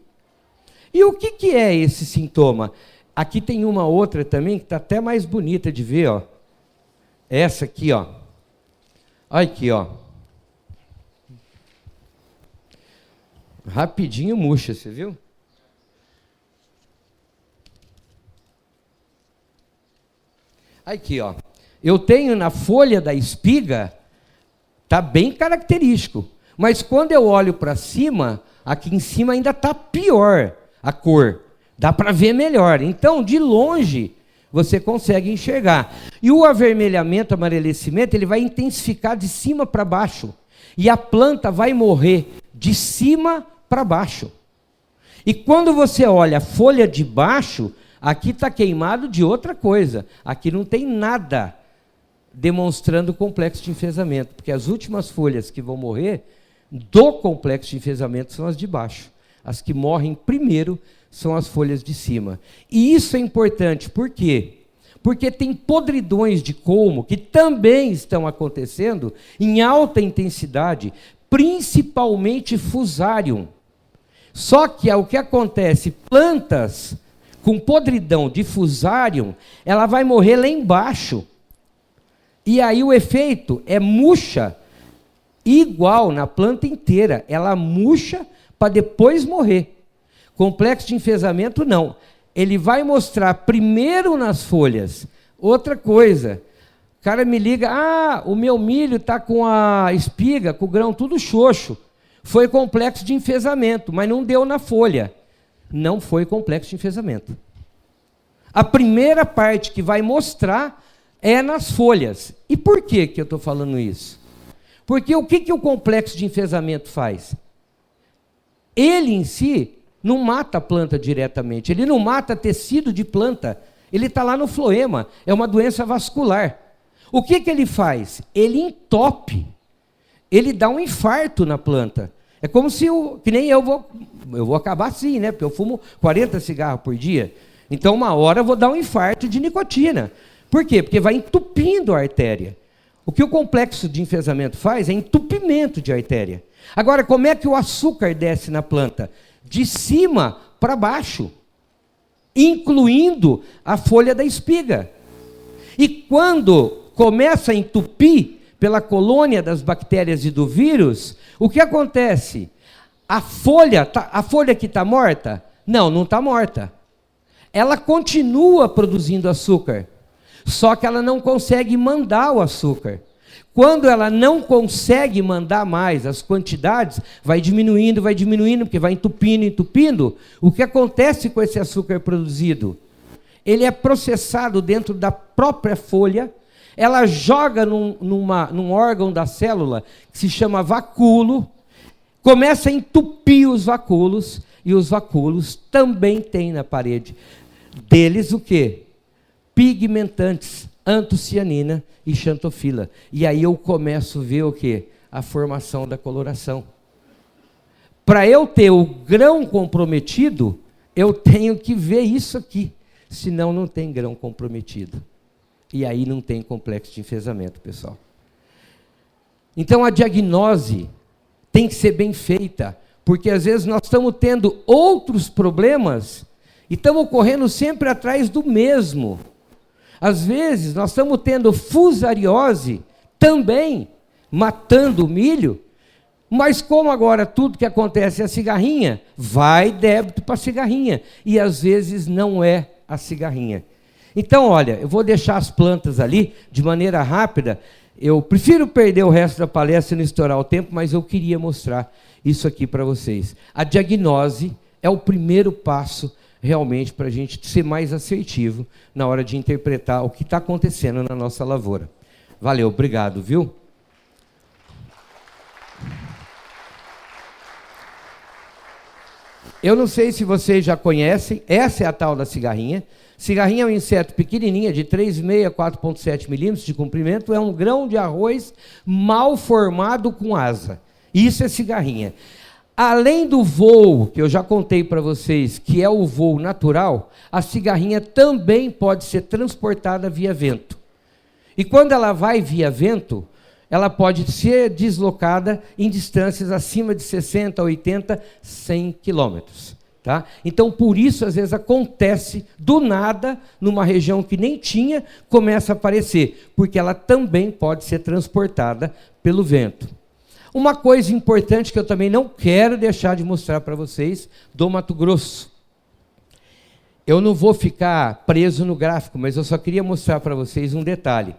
E o que é esse sintoma? Aqui tem uma outra também que está até mais bonita de ver, ó. Essa aqui, ó. Olha aqui, ó. Rapidinho murcha, você viu? Aqui, ó. Eu tenho na folha da espiga, tá bem característico. Mas quando eu olho para cima, aqui em cima ainda tá pior a cor. Dá para ver melhor. Então, de longe, você consegue enxergar. E o avermelhamento, amarelecimento, ele vai intensificar de cima para baixo. E a planta vai morrer de cima para baixo. E quando você olha a folha de baixo, aqui está queimado de outra coisa. Aqui não tem nada demonstrando complexo de enfesamento. Porque as últimas folhas que vão morrer do complexo de enfesamento são as de baixo. As que morrem primeiro são as folhas de cima. E isso é importante, por quê? Porque tem podridões de colmo que também estão acontecendo em alta intensidade, principalmente fusarium. Só que o que acontece, plantas com podridão de fusarium, ela vai morrer lá embaixo. E aí o efeito é murcha igual na planta inteira. Ela murcha para depois morrer. Complexo de enfesamento, não. Ele vai mostrar primeiro nas folhas. Outra coisa, o cara me liga, o meu milho está com a espiga, com o grão tudo xoxo. Foi complexo de enfesamento, mas não deu na folha. Não foi complexo de enfesamento. A primeira parte que vai mostrar é nas folhas. E por que eu estou falando isso? Porque o que o complexo de enfesamento faz? Ele em si não mata a planta diretamente, ele não mata tecido de planta, ele está lá no floema, é uma doença vascular. O que ele faz? Ele entope, ele dá um infarto na planta. É como se, que nem eu vou acabar assim, né? Porque eu fumo 40 cigarros por dia, então uma hora eu vou dar um infarto de nicotina. Por quê? Porque vai entupindo a artéria. O que o complexo de enfesamento faz é entupimento de artéria. Agora, como é que o açúcar desce na planta? De cima para baixo, incluindo a folha da espiga. E quando começa a entupir pela colônia das bactérias e do vírus, o que acontece? A folha que está morta? Não está morta. Ela continua produzindo açúcar, só que ela não consegue mandar o açúcar. Quando ela não consegue mandar mais as quantidades, vai diminuindo, porque vai entupindo. O que acontece com esse açúcar produzido? Ele é processado dentro da própria folha, ela joga num órgão da célula que se chama vacúolo, começa a entupir os vacúolos, e os vacúolos também têm na parede deles o quê? Pigmentantes, antocianina e xantofila. E aí eu começo a ver o quê? A formação da coloração. Para eu ter o grão comprometido, eu tenho que ver isso aqui, senão não tem grão comprometido. E aí não tem complexo de enfesamento, pessoal. Então a diagnose tem que ser bem feita, porque às vezes nós estamos tendo outros problemas e estamos correndo sempre atrás do mesmo. Às vezes nós estamos tendo fusariose também, matando o milho, mas como agora tudo que acontece é a cigarrinha, vai débito para a cigarrinha, e às vezes não é a cigarrinha. Então, olha, eu vou deixar as plantas ali de maneira rápida. Eu prefiro perder o resto da palestra e não estourar o tempo, mas eu queria mostrar isso aqui para vocês. A diagnose é o primeiro passo realmente para a gente ser mais assertivo na hora de interpretar o que está acontecendo na nossa lavoura. Valeu, obrigado, viu? Eu não sei se vocês já conhecem, essa é a tal da cigarrinha. Cigarrinha é um inseto pequenininho, de 3,5 a 4,7 milímetros de comprimento, é um grão de arroz mal formado com asa. Isso é cigarrinha. Além do voo, que eu já contei para vocês, que é o voo natural, a cigarrinha também pode ser transportada via vento. E quando ela vai via vento, ela pode ser deslocada em distâncias acima de 60, 80, 100 quilômetros. Tá? Então, por isso, às vezes, acontece do nada, numa região que nem tinha, começa a aparecer, porque ela também pode ser transportada pelo vento. Uma coisa importante que eu também não quero deixar de mostrar para vocês, do Mato Grosso. Eu não vou ficar preso no gráfico, mas eu só queria mostrar para vocês um detalhe.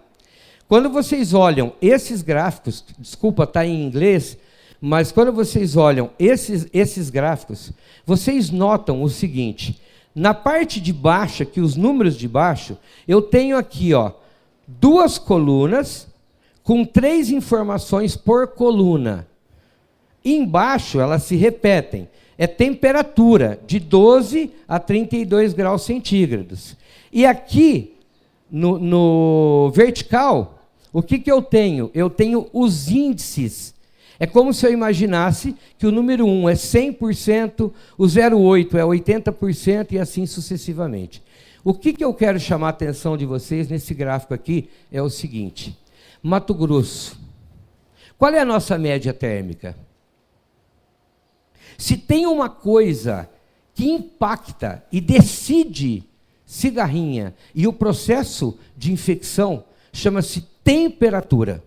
Quando vocês olham esses gráficos, desculpa, está em inglês, mas quando vocês olham esses gráficos, vocês notam o seguinte: na parte de baixo, aqui os números de baixo, eu tenho aqui, ó, 2 colunas com 3 informações por coluna. Embaixo elas se repetem. É temperatura de 12 a 32 graus centígrados. E aqui, no vertical, o que eu tenho? Eu tenho os índices. É como se eu imaginasse que o número 1 é 100%, o 0,8 é 80% e assim sucessivamente. O que eu quero chamar a atenção de vocês nesse gráfico aqui é o seguinte: Mato Grosso. Qual é a nossa média térmica? Se tem uma coisa que impacta e decide cigarrinha e o processo de infecção, chama-se temperatura.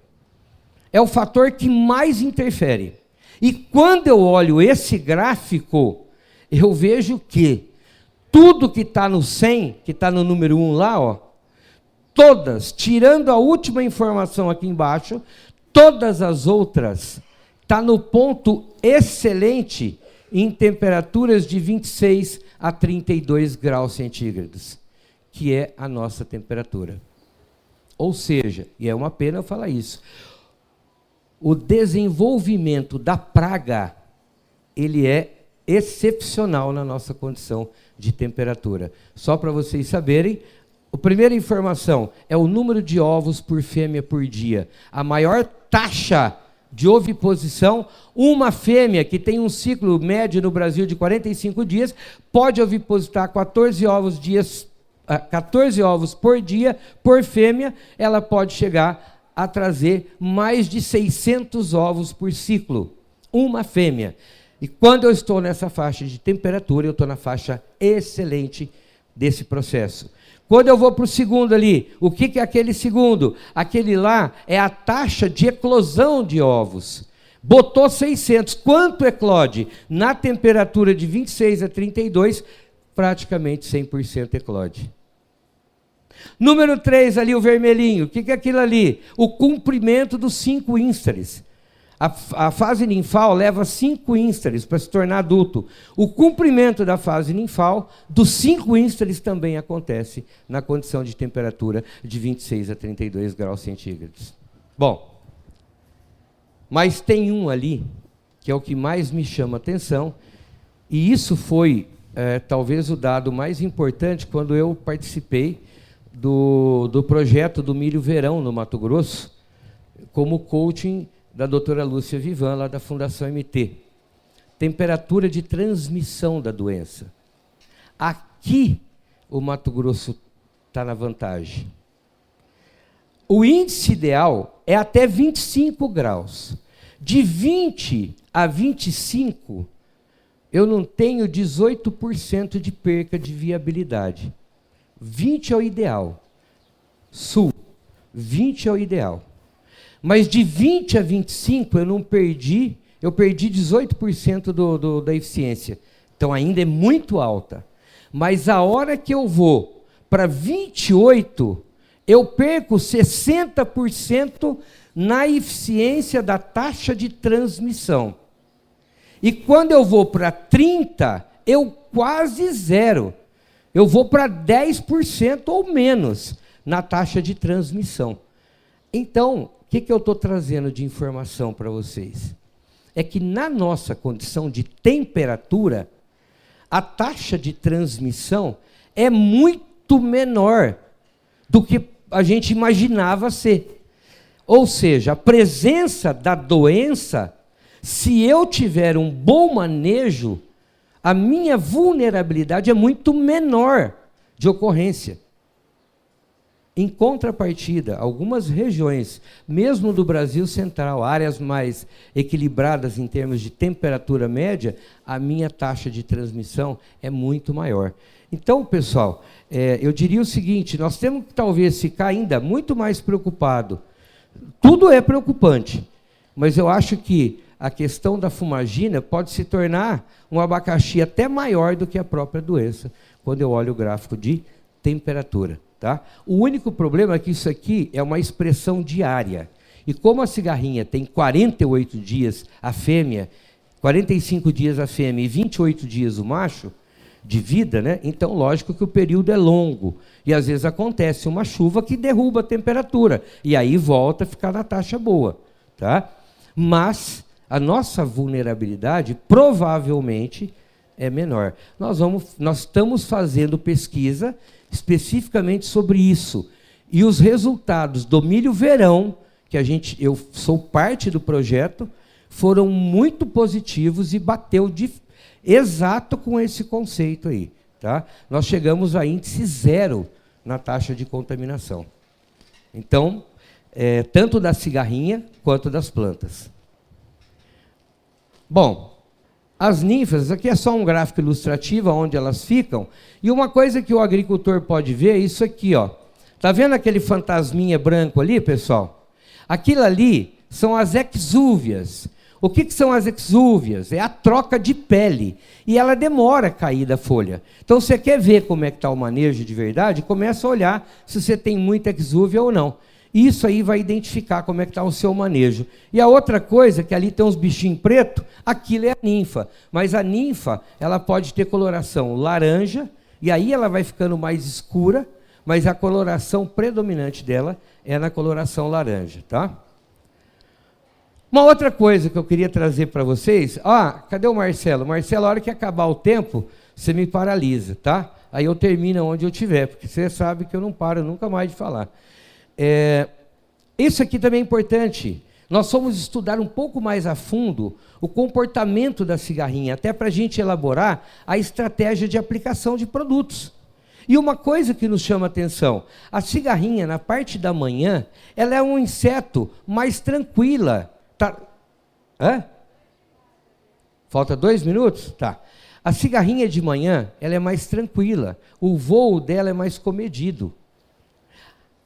É o fator que mais interfere. E quando eu olho esse gráfico, eu vejo que tudo que está no 100, que está no número 1 lá, ó, todas, tirando a última informação aqui embaixo, todas as outras está no ponto excelente em temperaturas de 26 a 32 graus centígrados, que é a nossa temperatura. Ou seja, e é uma pena eu falar isso, o desenvolvimento da praga, ele é excepcional na nossa condição de temperatura. Só para vocês saberem, a primeira informação é o número de ovos por fêmea por dia. A maior taxa de oviposição, uma fêmea que tem um ciclo médio no Brasil de 45 dias, pode ovipositar 14 ovos por dia por fêmea, ela pode chegar a trazer mais de 600 ovos por ciclo, uma fêmea. E quando eu estou nessa faixa de temperatura, eu estou na faixa excelente desse processo. Quando eu vou para o segundo ali, o que é aquele segundo? Aquele lá é a taxa de eclosão de ovos. Botou 600, quanto eclode? Na temperatura de 26 a 32, praticamente 100% eclode. Número 3, ali o vermelhinho, o que é aquilo ali? O comprimento dos 5 instares. A fase ninfal leva 5 instares para se tornar adulto. O comprimento da fase ninfal dos 5 instares também acontece na condição de temperatura de 26 a 32 graus centígrados. Bom, mas tem um ali, que é o que mais me chama a atenção, e isso foi talvez o dado mais importante quando eu participei do projeto do Milho Verão, no Mato Grosso, como coaching da doutora Lúcia Vivan, lá da Fundação MT. Temperatura de transmissão da doença. Aqui, o Mato Grosso está na vantagem. O índice ideal é até 25 graus. De 20 a 25, eu não tenho 18% de perca de viabilidade. 20 é o ideal. Sul, 20 é o ideal. Mas de 20 a 25 eu não perdi, eu perdi 18% da eficiência. Então ainda é muito alta. Mas a hora que eu vou para 28, eu perco 60% na eficiência da taxa de transmissão. E quando eu vou para 30, eu quase zero. Eu vou para 10% ou menos na taxa de transmissão. Então, o que eu estou trazendo de informação para vocês? É que na nossa condição de temperatura, a taxa de transmissão é muito menor do que a gente imaginava ser. Ou seja, a presença da doença, se eu tiver um bom manejo, a minha vulnerabilidade é muito menor de ocorrência. Em contrapartida, algumas regiões, mesmo do Brasil Central, áreas mais equilibradas em termos de temperatura média, a minha taxa de transmissão é muito maior. Então, pessoal, eu diria o seguinte, nós temos que talvez ficar ainda muito mais preocupado. Tudo é preocupante, mas eu acho que a questão da fumagina pode se tornar um abacaxi até maior do que a própria doença, quando eu olho o gráfico de temperatura. Tá? O único problema é que isso aqui é uma expressão diária. E como a cigarrinha tem 48 dias a fêmea, 45 dias a fêmea e 28 dias o macho, de vida, né? Então, lógico que o período é longo. E, às vezes, acontece uma chuva que derruba a temperatura. E aí volta a ficar na taxa boa. Tá? Mas a nossa vulnerabilidade, provavelmente, é menor. Nós estamos fazendo pesquisa especificamente sobre isso. E os resultados do milho verão, que eu sou parte do projeto, foram muito positivos e bateu exato com esse conceito aí. Tá? Nós chegamos a índice 0 na taxa de contaminação. Então, tanto da cigarrinha quanto das plantas. Bom, as ninfas, aqui é só um gráfico ilustrativo onde elas ficam, e uma coisa que o agricultor pode ver é isso aqui, ó. Tá vendo aquele fantasminha branco ali, pessoal? Aquilo ali são as exúvias. O que são as exúvias? É a troca de pele, e ela demora a cair da folha. Então, você quer ver como é que está o manejo de verdade, começa a olhar se você tem muita exúvia ou não. Isso aí vai identificar como é que está o seu manejo. E a outra coisa, que ali tem uns bichinhos pretos, aquilo é a ninfa. Mas a ninfa, ela pode ter coloração laranja, e aí ela vai ficando mais escura, mas a coloração predominante dela é na coloração laranja. Tá? Uma outra coisa que eu queria trazer para vocês... cadê o Marcelo? Marcelo, a hora que acabar o tempo, você me paralisa, tá? Aí eu termino onde eu estiver, porque você sabe que eu não paro nunca mais de falar. Isso aqui também é importante. Nós fomos estudar um pouco mais a fundo o comportamento da cigarrinha, até para a gente elaborar a estratégia de aplicação de produtos. E uma coisa que nos chama a atenção, a cigarrinha, na parte da manhã, ela é um inseto mais tranquila. Tá. Falta 2 minutos? Tá. A cigarrinha de manhã, ela é mais tranquila. O voo dela é mais comedido.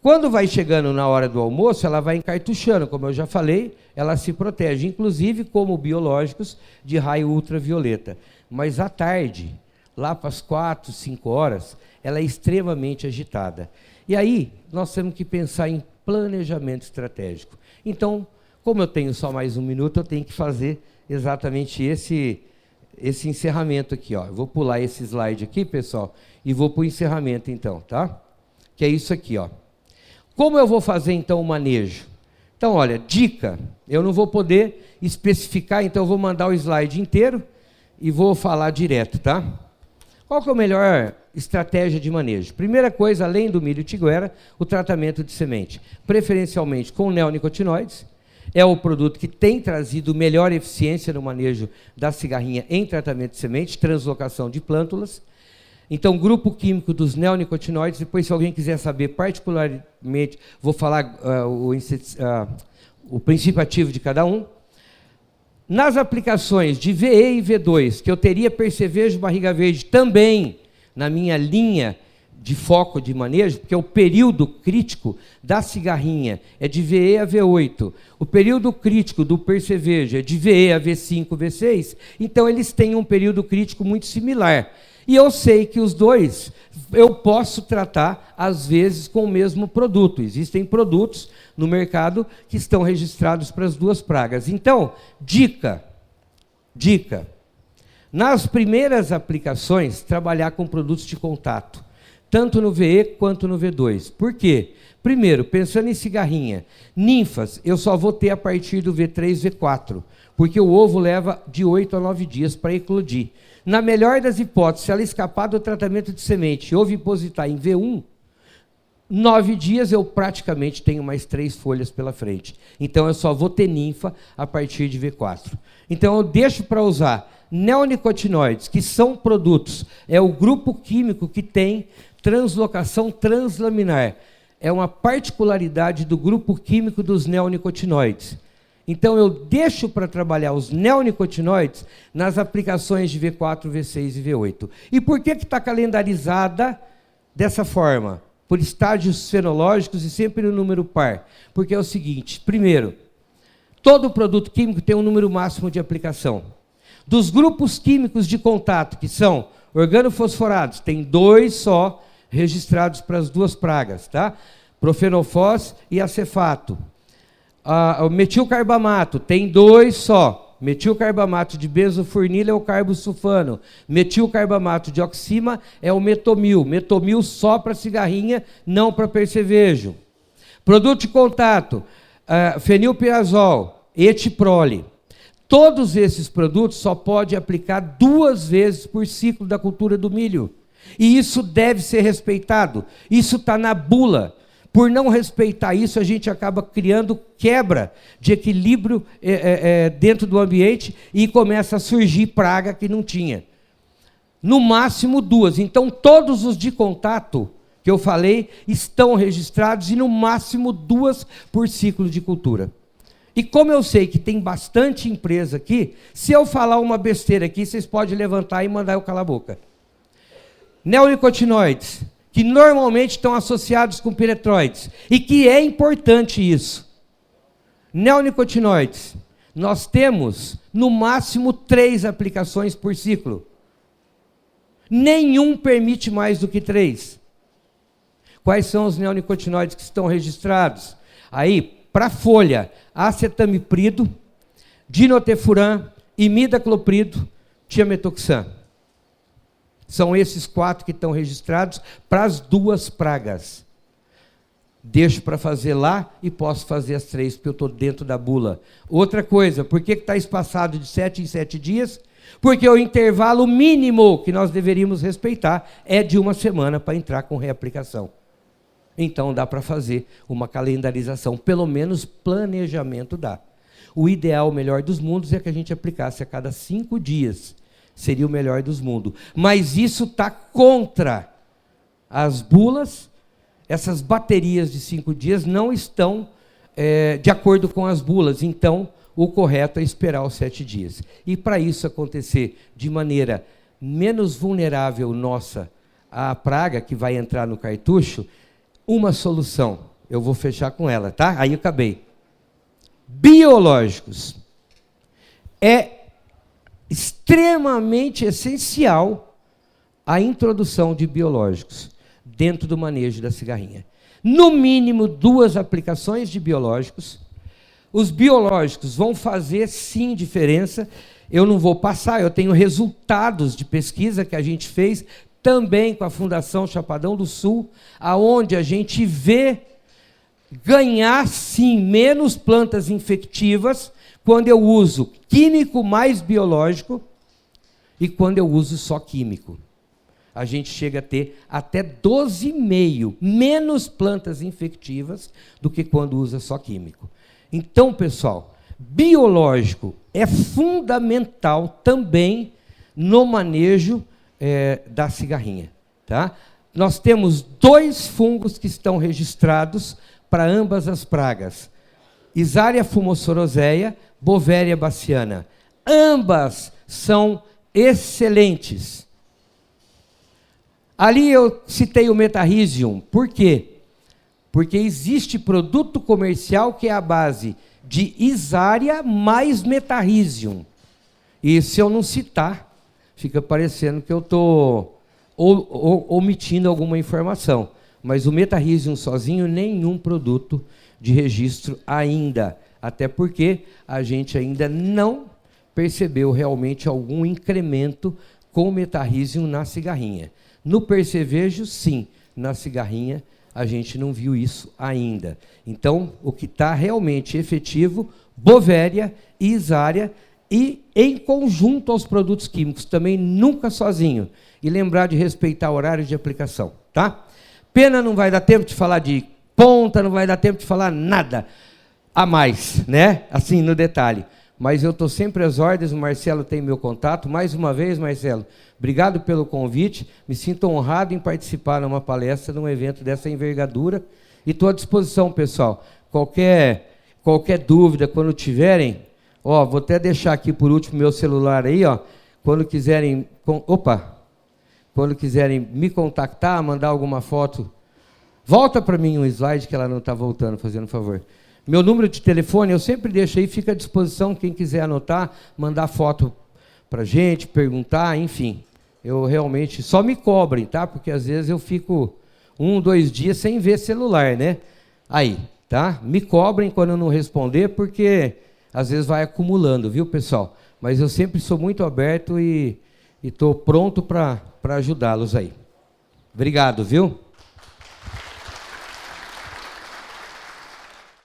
Quando vai chegando na hora do almoço, ela vai encartuchando, como eu já falei, ela se protege, inclusive como biológicos de raio ultravioleta. Mas à tarde, lá para as 4, 5 horas, ela é extremamente agitada. E aí, nós temos que pensar em planejamento estratégico. Então, como eu tenho só mais 1 minuto, eu tenho que fazer exatamente esse encerramento aqui. Ó. Eu vou pular esse slide aqui, pessoal, e vou para o encerramento, então, tá? Que é isso aqui, ó. Como eu vou fazer, então, o manejo? Então, olha, dica, eu não vou poder especificar, então eu vou mandar o slide inteiro e vou falar direto, tá? Qual que é o melhor estratégia de manejo. Primeira coisa, além do milho tiguera, o tratamento de semente, preferencialmente com neonicotinoides. É o produto que tem trazido melhor eficiência no manejo da cigarrinha em tratamento de semente, translocação de plântulas. Então, grupo químico dos neonicotinoides, depois se alguém quiser saber particularmente, vou falar o princípio ativo de cada um. Nas aplicações de VE e V2, que eu teria percevejo barriga verde também na minha linha de foco de manejo, porque o período crítico da cigarrinha é de VE a V8, o período crítico do percevejo é de VE a V5, V6, então eles têm um período crítico muito similar. E eu sei que os dois eu posso tratar, às vezes, com o mesmo produto. Existem produtos no mercado que estão registrados para as duas pragas. Então, dica. Nas primeiras aplicações, trabalhar com produtos de contato, tanto no VE quanto no V2. Por quê? Primeiro, pensando em cigarrinha, ninfas, eu só vou ter a partir do V3, V4, porque o ovo leva de 8 a 9 dias para eclodir. Na melhor das hipóteses, se ela escapar do tratamento de semente e ovipositar em V1, 9 dias eu praticamente tenho mais 3 folhas pela frente. Então eu só vou ter ninfa a partir de V4. Então eu deixo para usar neonicotinoides, que são produtos, é o grupo químico que tem translocação translaminar. É uma particularidade do grupo químico dos neonicotinoides. Então, eu deixo para trabalhar os neonicotinoides nas aplicações de V4, V6 e V8. E por que está calendarizada dessa forma? Por estágios fenológicos e sempre no número par. Porque é o seguinte, primeiro, todo produto químico tem um número máximo de aplicação. Dos grupos químicos de contato, que são organofosforados, tem 2 só registrados para as duas pragas, tá? Profenofós e acefato. O metilcarbamato, tem 2 só. Metilcarbamato de benzofurnila é o carbosulfano. Metilcarbamato de oxima é o metomil. Metomil só para cigarrinha, não para percevejo. Produto de contato, fenilpirazol, etiprole. Todos esses produtos só pode aplicar 2 vezes por ciclo da cultura do milho. E isso deve ser respeitado. Isso está na bula. Por não respeitar isso, a gente acaba criando quebra de equilíbrio dentro do ambiente e começa a surgir praga que não tinha. No máximo 2. Então, todos os de contato que eu falei estão registrados e no máximo 2 por ciclo de cultura. E como eu sei que tem bastante empresa aqui, se eu falar uma besteira aqui, vocês podem levantar e mandar eu calar a boca. Neonicotinoides, que normalmente estão associados com piretroides, e que é importante isso. Neonicotinoides, nós temos no máximo 3 aplicações por ciclo. Nenhum permite mais do que 3. Quais são os neonicotinoides que estão registrados? Aí, para folha, acetamiprido, dinotefuran, imidacloprido, tiametoxam. São esses 4 que estão registrados para as 2 pragas. Deixo para fazer lá e posso fazer as 3, porque eu estou dentro da bula. Outra coisa, por que está espaçado de 7 em 7 dias? Porque o intervalo mínimo que nós deveríamos respeitar é de 1 semana para entrar com reaplicação. Então dá para fazer uma calendarização, pelo menos planejamento dá. O ideal, o melhor dos mundos, é que a gente aplicasse a cada 5 dias. Seria o melhor dos mundos. Mas isso está contra as bulas. Essas baterias de 5 dias não estão de acordo com as bulas. Então, o correto é esperar os 7 dias. E para isso acontecer de maneira menos vulnerável nossa à praga que vai entrar no cartucho, uma solução. Eu vou fechar com ela, tá? Aí eu acabei. Biológicos. É extremamente essencial a introdução de biológicos dentro do manejo da cigarrinha. No mínimo 2 aplicações de biológicos. Os biológicos vão fazer, sim, diferença. Eu não vou passar, eu tenho resultados de pesquisa que a gente fez também com a Fundação Chapadão do Sul, aonde a gente vê ganhar, sim, menos plantas infectivas quando eu uso químico mais biológico e quando eu uso só químico. a gente chega a ter até 12,5 menos plantas infectivas do que quando usa só químico. Então, pessoal, biológico é fundamental também no manejo da cigarrinha. Tá? Nós temos 2 fungos que estão registrados para ambas as pragas. Isaria fumosoroseia, Bovéria baciana. Ambas são excelentes. Ali eu citei o Metarhizium. Por quê? Porque existe produto comercial que é a base de Isaria mais Metarhizium. E se eu não citar, fica parecendo que eu estou omitindo alguma informação. Mas o Metarhizium sozinho, nenhum produto de registro ainda. Até porque a gente ainda não percebeu realmente algum incremento com o Metarhizium na cigarrinha. No percevejo, sim. Na cigarrinha, a gente não viu isso ainda. Então, o que está realmente efetivo, Bovéria e Isaria, e em conjunto aos produtos químicos, também nunca sozinho. E lembrar de respeitar o horário de aplicação. Tá? Pena não vai dar tempo de falar de ponta, não vai dar tempo de falar nada a mais, né? Assim, no detalhe. Mas eu estou sempre às ordens, o Marcelo tem meu contato. Mais uma vez, Marcelo, obrigado pelo convite. Me sinto honrado em participar numa palestra, num evento dessa envergadura. E estou à disposição, pessoal. Qualquer dúvida, quando tiverem, ó, vou até deixar aqui por último meu celular aí, ó. Quando quiserem me contactar, mandar alguma foto, volta para mim um slide que ela não está voltando, fazendo um favor. Meu número de telefone eu sempre deixo aí, fica à disposição, quem quiser anotar, mandar foto para a gente, perguntar, enfim. Eu realmente, só me cobrem, tá? Porque às vezes eu fico 1, 2 dias sem ver celular, né? Aí, tá? Me cobrem quando eu não responder, porque às vezes vai acumulando, viu, pessoal? Mas eu sempre sou muito aberto e estou pronto para ajudá-los aí. Obrigado, viu?